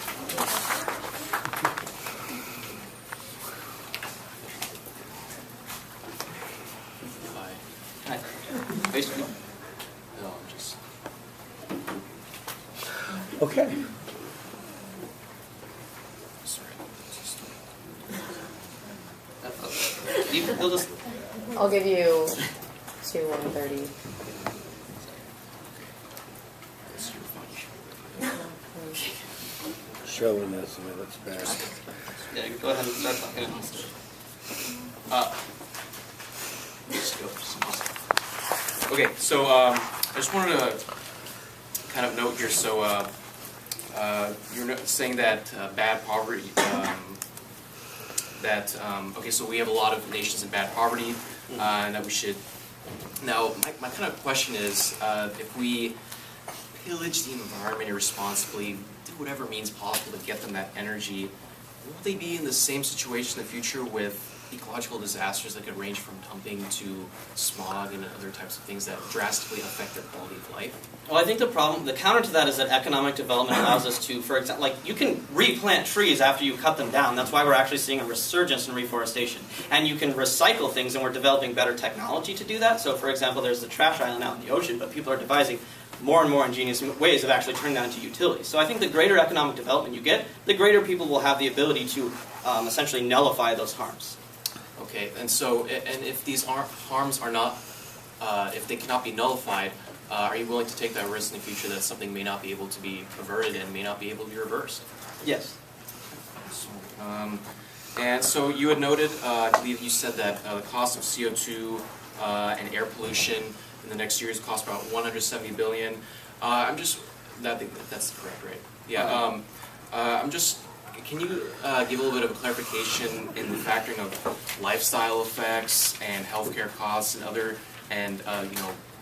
Hi. Basically. No, I'm just. Okay. Sorry. You'll just. I'll give you 130. It's your function. chauvinism at its best. Yeah, you go ahead and start talking. Okay, so I just wanted to kind of note here. So you're saying that bad poverty. Okay, so we have a lot of nations in bad poverty, and that we should. Now, my kind of question is, if we pillage the environment irresponsibly, do whatever means possible to get them that energy, will they be in the same situation in the future with ecological disasters that could range from dumping to smog and other types of things that drastically affect their quality of life? Well, I think the counter to that is that economic development allows us to, for example, like you can replant trees after you cut them down. That's why we're actually seeing a resurgence in reforestation. And you can recycle things, and we're developing better technology to do that. So, for example, there's the trash island out in the ocean, but people are devising more and more ingenious ways of actually turning that into utilities. So I think the greater economic development you get, the greater people will have the ability to essentially nullify those harms. Okay, and so, and if these harms are not, if they cannot be nullified, are you willing to take that risk in the future that something may not be able to be averted and may not be able to be reversed? Yes. So, and so you had noted, I believe you said that the cost of CO2 and air pollution in the next years cost about $170 billion. That's correct, right? Yeah. Can you give a little bit of a clarification in the factoring of lifestyle effects and healthcare costs and other, and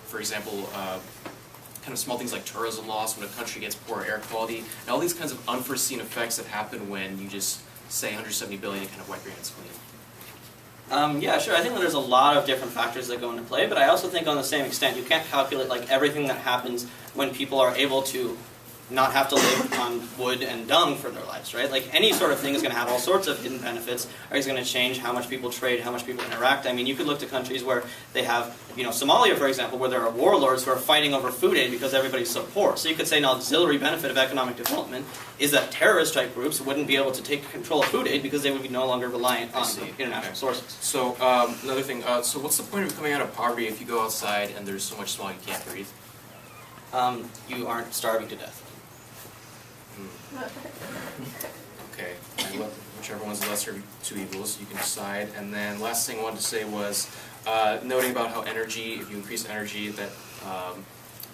for example, kind of small things like tourism loss when a country gets poor air quality, and all these kinds of unforeseen effects that happen when you just say 170 billion and kind of wipe your hands clean? Yeah, sure. I think that there's a lot of different factors that go into play, but I also think on the same extent, you can't calculate like everything that happens when people are able to not have to live on wood and dung for their lives, right? Like any sort of thing is going to have all sorts of hidden benefits, or it's going to change how much people trade, how much people interact. I mean, you could look to countries where they have, Somalia, for example, where there are warlords who are fighting over food aid because everybody's so poor. So you could say an auxiliary benefit of economic development is that terrorist-type groups wouldn't be able to take control of food aid because they would be no longer reliant on international sources. So another thing, so what's the point of coming out of poverty if you go outside and there's so much smog you can't breathe? You aren't starving to death. Okay, whichever one's the lesser of two evils, you can decide. And then last thing I wanted to say was noting about how energy, if you increase energy, that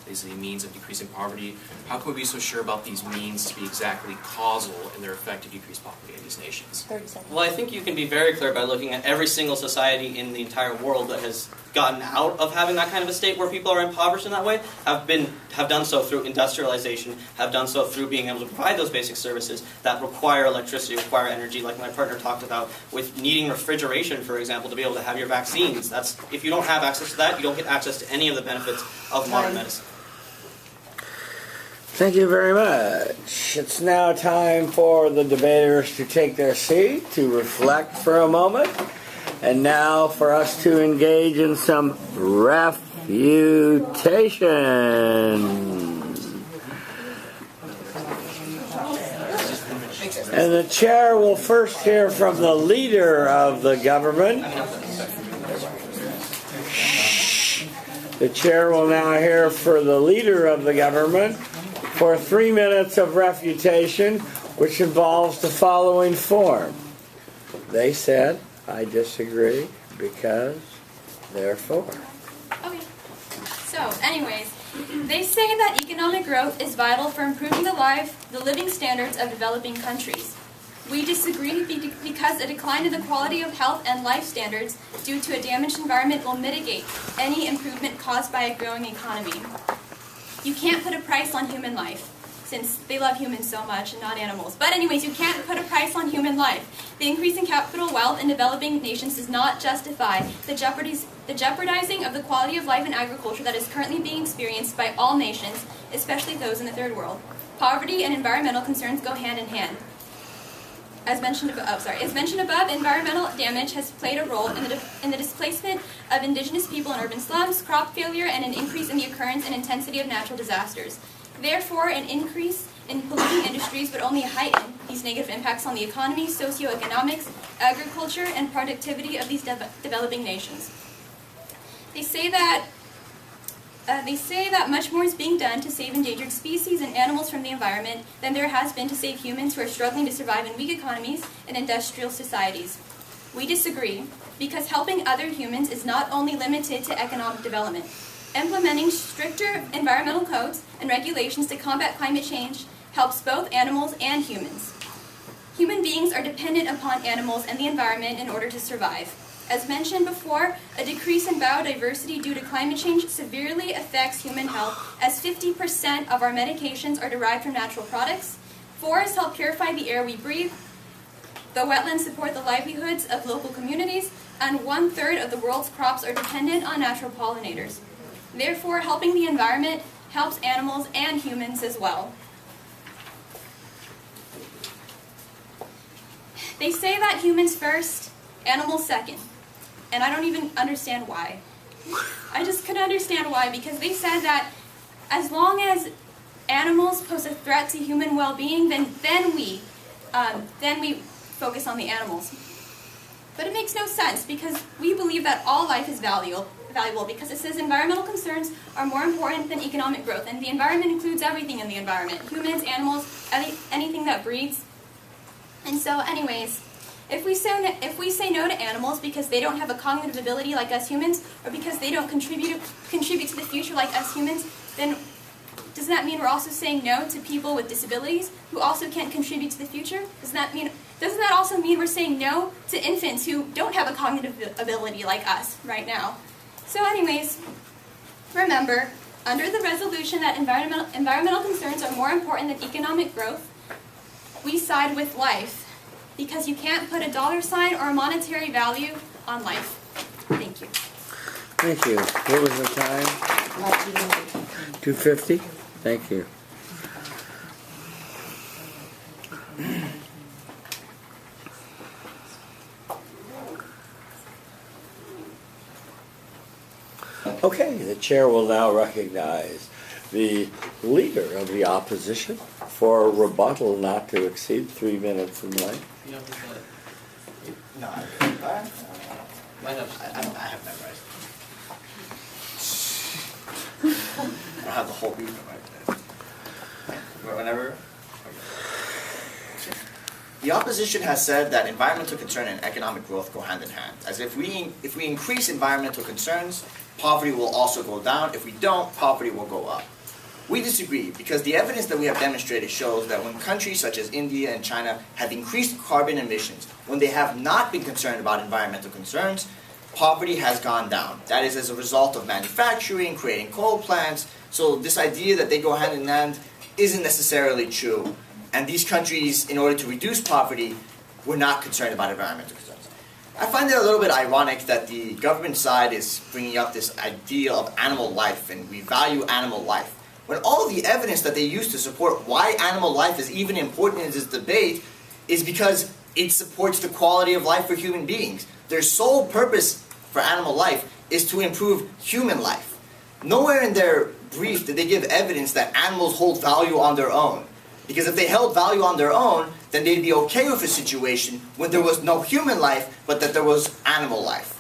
is the means of decreasing poverty. How can we be so sure about these means to be exactly causal in their effect to decrease poverty in these nations? 30 seconds. Well, I think you can be very clear by looking at every single society in the entire world that has gotten out of having that kind of a state where people are impoverished in that way, have done so through industrialization, have done so through being able to provide those basic services that require electricity, require energy, like my partner talked about, with needing refrigeration, for example, to be able to have your vaccines. That's, if you don't have access to that, you don't get access to any of the benefits of modern medicine. Thank you very much. It's now time for the debaters to take their seat, to reflect for a moment, and now for us to engage in some refutation. And the chair will first hear from the leader of the government. The chair will now hear for the leader of the government for 3 minutes of refutation, which involves the following form. They said, I disagree because, therefore. Okay. So, anyways, they say that economic growth is vital for improving the living standards of developing countries. We disagree because a decline in the quality of health and life standards due to a damaged environment will mitigate any improvement caused by a growing economy. You can't put a price on human life, since they love humans so much and not animals. But anyways, you can't put a price on human life. The increase in capital wealth in developing nations does not justify the jeopardizing of the quality of life in agriculture that is currently being experienced by all nations, especially those in the third world. Poverty and environmental concerns go hand in hand. As mentioned above, environmental damage has played a role in the displacement of indigenous people in urban slums, crop failure, and an increase in the occurrence and intensity of natural disasters. Therefore, an increase in polluting industries would only heighten these negative impacts on the economy, socioeconomics, agriculture, and productivity of these developing nations. They say that They say that much more is being done to save endangered species and animals from the environment than there has been to save humans who are struggling to survive in weak economies and industrial societies. We disagree, because helping other humans is not only limited to economic development. Implementing stricter environmental codes and regulations to combat climate change helps both animals and humans. Human beings are dependent upon animals and the environment in order to survive. As mentioned before, a decrease in biodiversity due to climate change severely affects human health, as 50% of our medications are derived from natural products. Forests help purify the air we breathe. The wetlands support the livelihoods of local communities, and 1/3 of the world's crops are dependent on natural pollinators. Therefore, helping the environment helps animals and humans as well. They say that humans first, animals second. And I don't even understand why. I just couldn't understand why, because they said that as long as animals pose a threat to human well-being, then we focus on the animals. But it makes no sense, because we believe that all life is valuable, because it says environmental concerns are more important than economic growth, and the environment includes everything in the environment: humans, animals, anything that breathes. And so, anyways, if we say no to animals because they don't have a cognitive ability like us humans, or because they don't contribute to the future like us humans, then doesn't that mean we're also saying no to people with disabilities who also can't contribute to the future? Doesn't that also mean we're saying no to infants who don't have a cognitive ability like us right now? So anyways, remember, under the resolution that environmental concerns are more important than economic growth, we side with life, because you can't put a $ or a monetary value on life. Thank you. Thank you. What was the time? 2:50? Thank you. Okay, the chair will now recognize the leader of the opposition for a rebuttal not to exceed 3 minutes in length. No, I have memorized. I have the whole read memorized. Whenever. The opposition has said that environmental concern and economic growth go hand in hand. As if we increase environmental concerns, poverty will also go down. If we don't, poverty will go up. We disagree, because the evidence that we have demonstrated shows that when countries such as India and China have increased carbon emissions, when they have not been concerned about environmental concerns, poverty has gone down. That is as a result of manufacturing, creating coal plants. So this idea that they go hand in hand isn't necessarily true. And these countries, in order to reduce poverty, were not concerned about environmental concerns. I find it a little bit ironic that the government side is bringing up this idea of animal life, and we value animal life, when all the evidence that they use to support why animal life is even important in this debate is because it supports the quality of life for human beings. Their sole purpose for animal life is to improve human life. Nowhere in their brief did they give evidence that animals hold value on their own. Because if they held value on their own, then they'd be okay with a situation when there was no human life, but that there was animal life.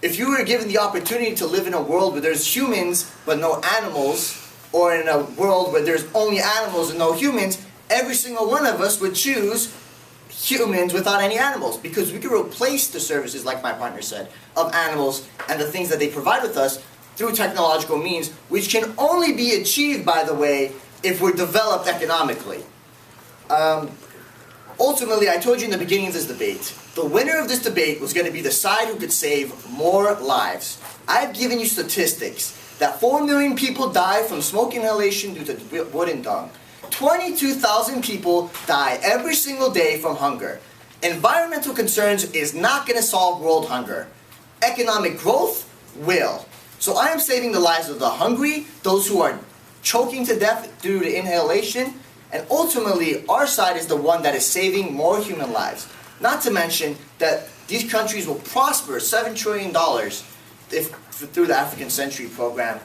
If you were given the opportunity to live in a world where there's humans but no animals, or in a world where there's only animals and no humans, every single one of us would choose humans without any animals, because we could replace the services, like my partner said, of animals and the things that they provide with us through technological means, which can only be achieved, by the way, if we're developed economically. Ultimately, I told you in the beginning of this debate, the winner of this debate was going to be the side who could save more lives. I've given you statistics that 4 million people die from smoke inhalation due to wood and dung. 22,000 people die every single day from hunger. Environmental concerns is not going to solve world hunger. Economic growth will. So I am saving the lives of the hungry, those who are choking to death due to inhalation, and ultimately our side is the one that is saving more human lives. Not to mention that these countries will prosper $7 trillion through the African Century Program,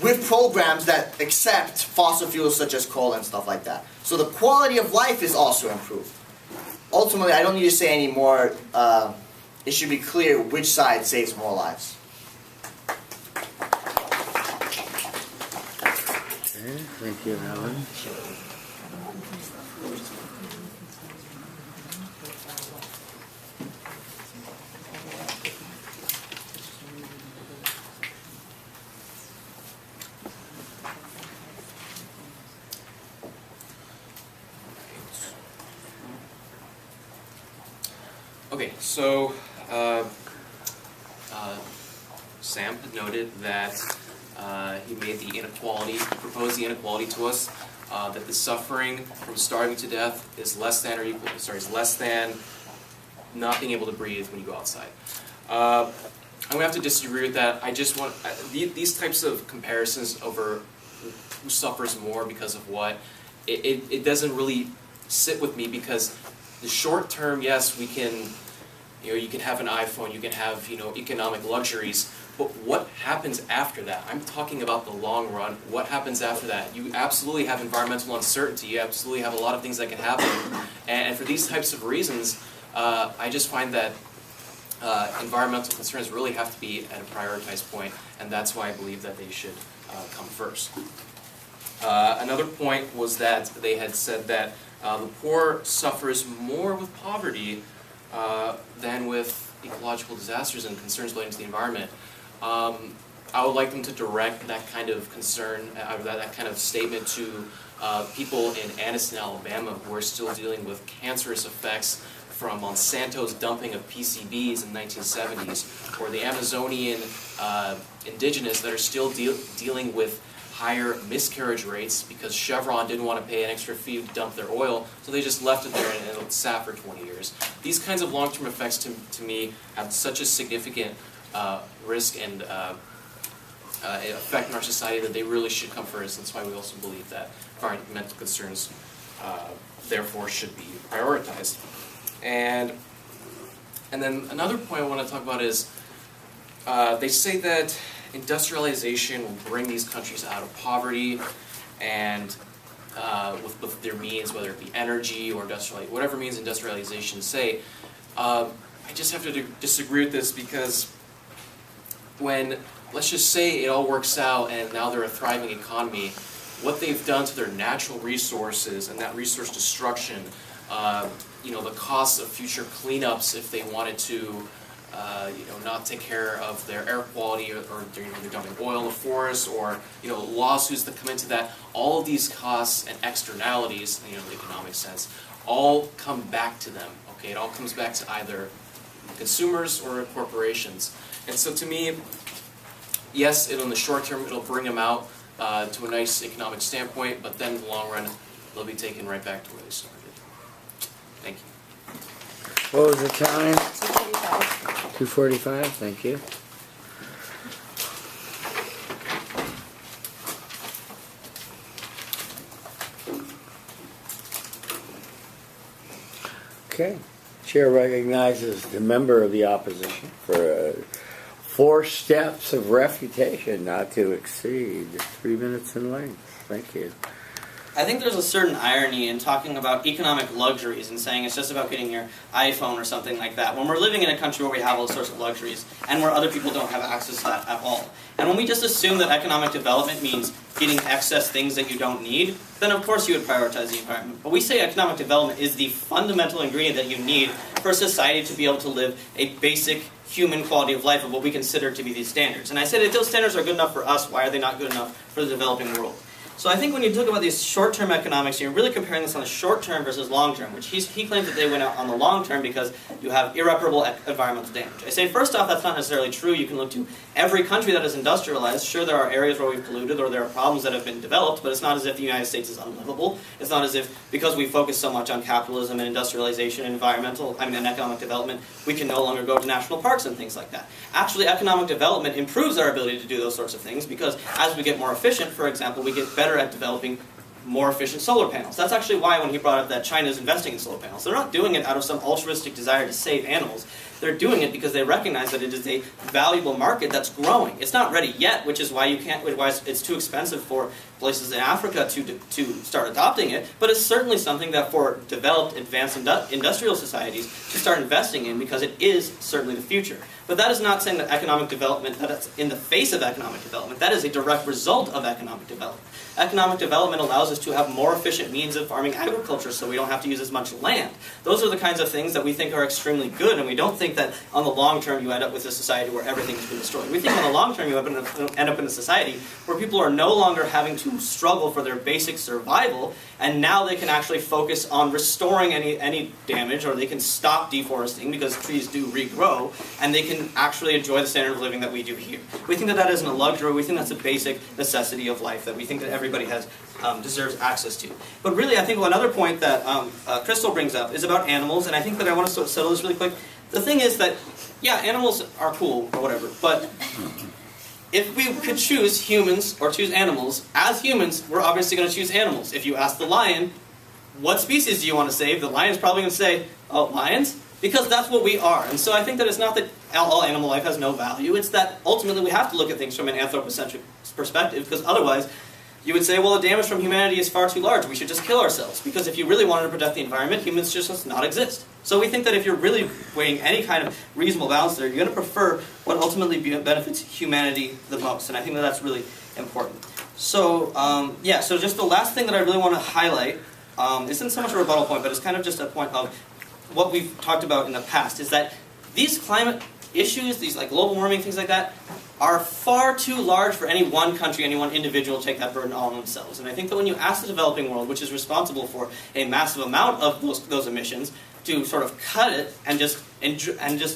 with programs that accept fossil fuels such as coal and stuff like that. So the quality of life is also improved. Ultimately, I don't need to say any more. It should be clear which side saves more lives. Okay, thank you, Helen. Okay, so Sam had noted that he made the inequality, proposed the inequality to us, that the suffering from starving to death is less than or equal, is less than not being able to breathe when you go outside. I'm going to have to disagree with that. I just want, these types of comparisons over who suffers more because of what, it doesn't really sit with me, because the short term, yes, we can, you can have an iPhone, you can have, economic luxuries, but what happens after that? I'm talking about the long run. What happens after that? You absolutely have environmental uncertainty. You absolutely have a lot of things that can happen. And for these types of reasons, I just find that environmental concerns really have to be at a prioritized point, and that's why I believe that they should come first. Another point was that they had said that the poor suffers more with poverty than with ecological disasters and concerns relating to the environment. I would like them to direct that kind of concern, that kind of statement to people in Anniston, Alabama, who are still dealing with cancerous effects from Monsanto's dumping of PCBs in the 1970s, or the Amazonian indigenous that are still dealing with higher miscarriage rates because Chevron didn't want to pay an extra fee to dump their oil, so they just left it there and it sat for 20 years. These kinds of long-term effects, to me, have such a significant risk and effect in our society that they really should come first. That's why we also believe that environmental concerns, therefore, should be prioritized. And then another point I want to talk about is they say that industrialization will bring these countries out of poverty, and with their means, whether it be energy or whatever means industrialization say. I just have to disagree with this, because when, let's just say it all works out and now they're a thriving economy, what they've done to their natural resources and that resource destruction, the costs of future cleanups if they wanted to not take care of their air quality, or they're dumping oil in the forest, or lawsuits that come into that. All of these costs and externalities, in the economic sense, all come back to them. Okay, it all comes back to either consumers or corporations. And so, to me, yes, in the short term, it'll bring them out to a nice economic standpoint, but then in the long run, they'll be taken right back to where they started. Thank you. What was the time? 2:45. 2:45, thank you. Okay. Chair recognizes the member of the opposition for 4 steps of refutation not to exceed 3 minutes in length. Thank you. I think there's a certain irony in talking about economic luxuries and saying it's just about getting your iPhone or something like that, when we're living in a country where we have all sorts of luxuries and where other people don't have access to that at all. And when we just assume that economic development means getting excess things that you don't need, then of course you would prioritize the environment. But we say economic development is the fundamental ingredient that you need for society to be able to live a basic human quality of life of what we consider to be these standards. And I said if those standards are good enough for us, why are they not good enough for the developing world? So I think when you talk about these short-term economics, you're really comparing this on the short-term versus long-term, which he claims that they went out on the long-term because you have irreparable environmental damage. I say, first off, that's not necessarily true. You can look to every country that is industrialized. Sure, there are areas where we've polluted or there are problems that have been developed, but it's not as if the United States is unlivable. It's not as if, because we focus so much on capitalism and industrialization and and economic development, we can no longer go to national parks and things like that. Actually, economic development improves our ability to do those sorts of things because as we get more efficient, for example, we get better at developing more efficient solar panels. That's actually why when he brought up that China is investing in solar panels, they're not doing it out of some altruistic desire to save animals. They're doing it because they recognize that it is a valuable market that's growing. It's not ready yet, which is why it's too expensive for places in Africa to start adopting it, but it's certainly something that for developed, advanced industrial societies to start investing in because it is certainly the future. But that is not saying that economic development, that it's in the face of economic development. That is a direct result of economic development. Economic development allows us to have more efficient means of farming agriculture so we don't have to use as much land. Those are the kinds of things that we think are extremely good, and we don't think that on the long term you end up with a society where everything has been destroyed. We think on the long term you end up in a society where people are no longer having to struggle for their basic survival, and now they can actually focus on restoring any damage, or they can stop deforesting because trees do regrow, and they can actually enjoy the standard of living that we do here. We think that that isn't a luxury. We think that's a basic necessity of life that we think that everybody has deserves access to. But really, I think another point that Crystal brings up is about animals, and I think that I want to settle this really quick. The thing is that, yeah, animals are cool or whatever, but if we could choose humans or choose animals, as humans, we're obviously going to choose animals. If you ask the lion, what species do you want to save? The lion's probably going to say, oh, lions? Because that's what we are. And so I think that it's not that all animal life has no value, it's that ultimately we have to look at things from an anthropocentric perspective, because otherwise you would say, well, the damage from humanity is far too large, we should just kill ourselves. Because if you really wanted to protect the environment, humans just must not exist. So we think that if you're really weighing any kind of reasonable balance there, you're going to prefer what ultimately benefits humanity the most. And I think that that's really important. So, yeah, so just the last thing that I really want to highlight isn't so much a rebuttal point, but it's kind of just a point of what we've talked about in the past, is that these climate issues, these like global warming, things like that, are far too large for any one country, any one individual to take that burden all on themselves. And I think that when you ask the developing world, which is responsible for a massive amount of those emissions, to sort of cut it and just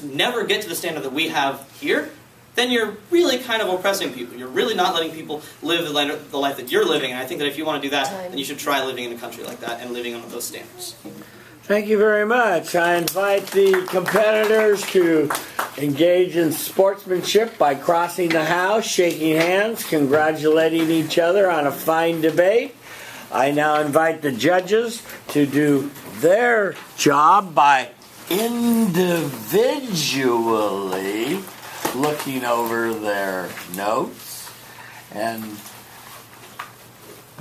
never get to the standard that we have here, then you're really kind of oppressing people. You're really not letting people live the life that you're living. And I think that if you want to do that, then you should try living in a country like that and living under those standards. Thank you very much. I invite the competitors to engage in sportsmanship by crossing the house, shaking hands, congratulating each other on a fine debate. I now invite the judges to do their job by individually looking over their notes and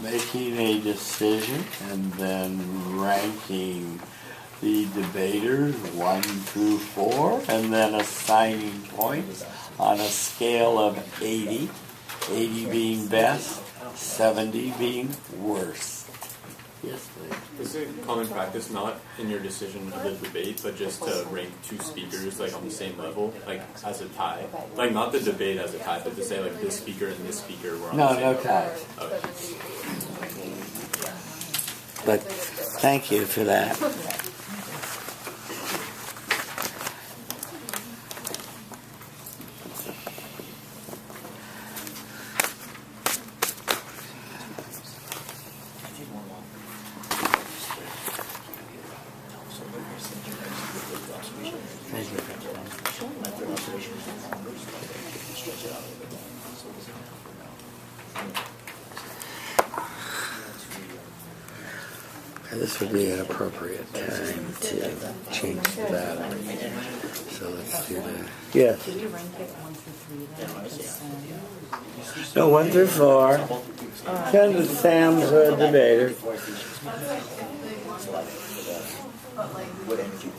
making a decision and then ranking the debaters 1 through 4 and then assigning points on a scale of 80, 80 being best, 70 being worst. Yes, please. Is it common practice, not in your decision of the debate, but just to rank two speakers like on the same level, like as a tie? Like not the debate as a tie, but to say like this speaker and this speaker were on the same level? tie. Okay. But thank you for that. This would be an appropriate time to change the battery. So let's do that. Yes. Did you rank it 1 through 3 then? No, 1 through 4. Send to Sam's debater. What energy?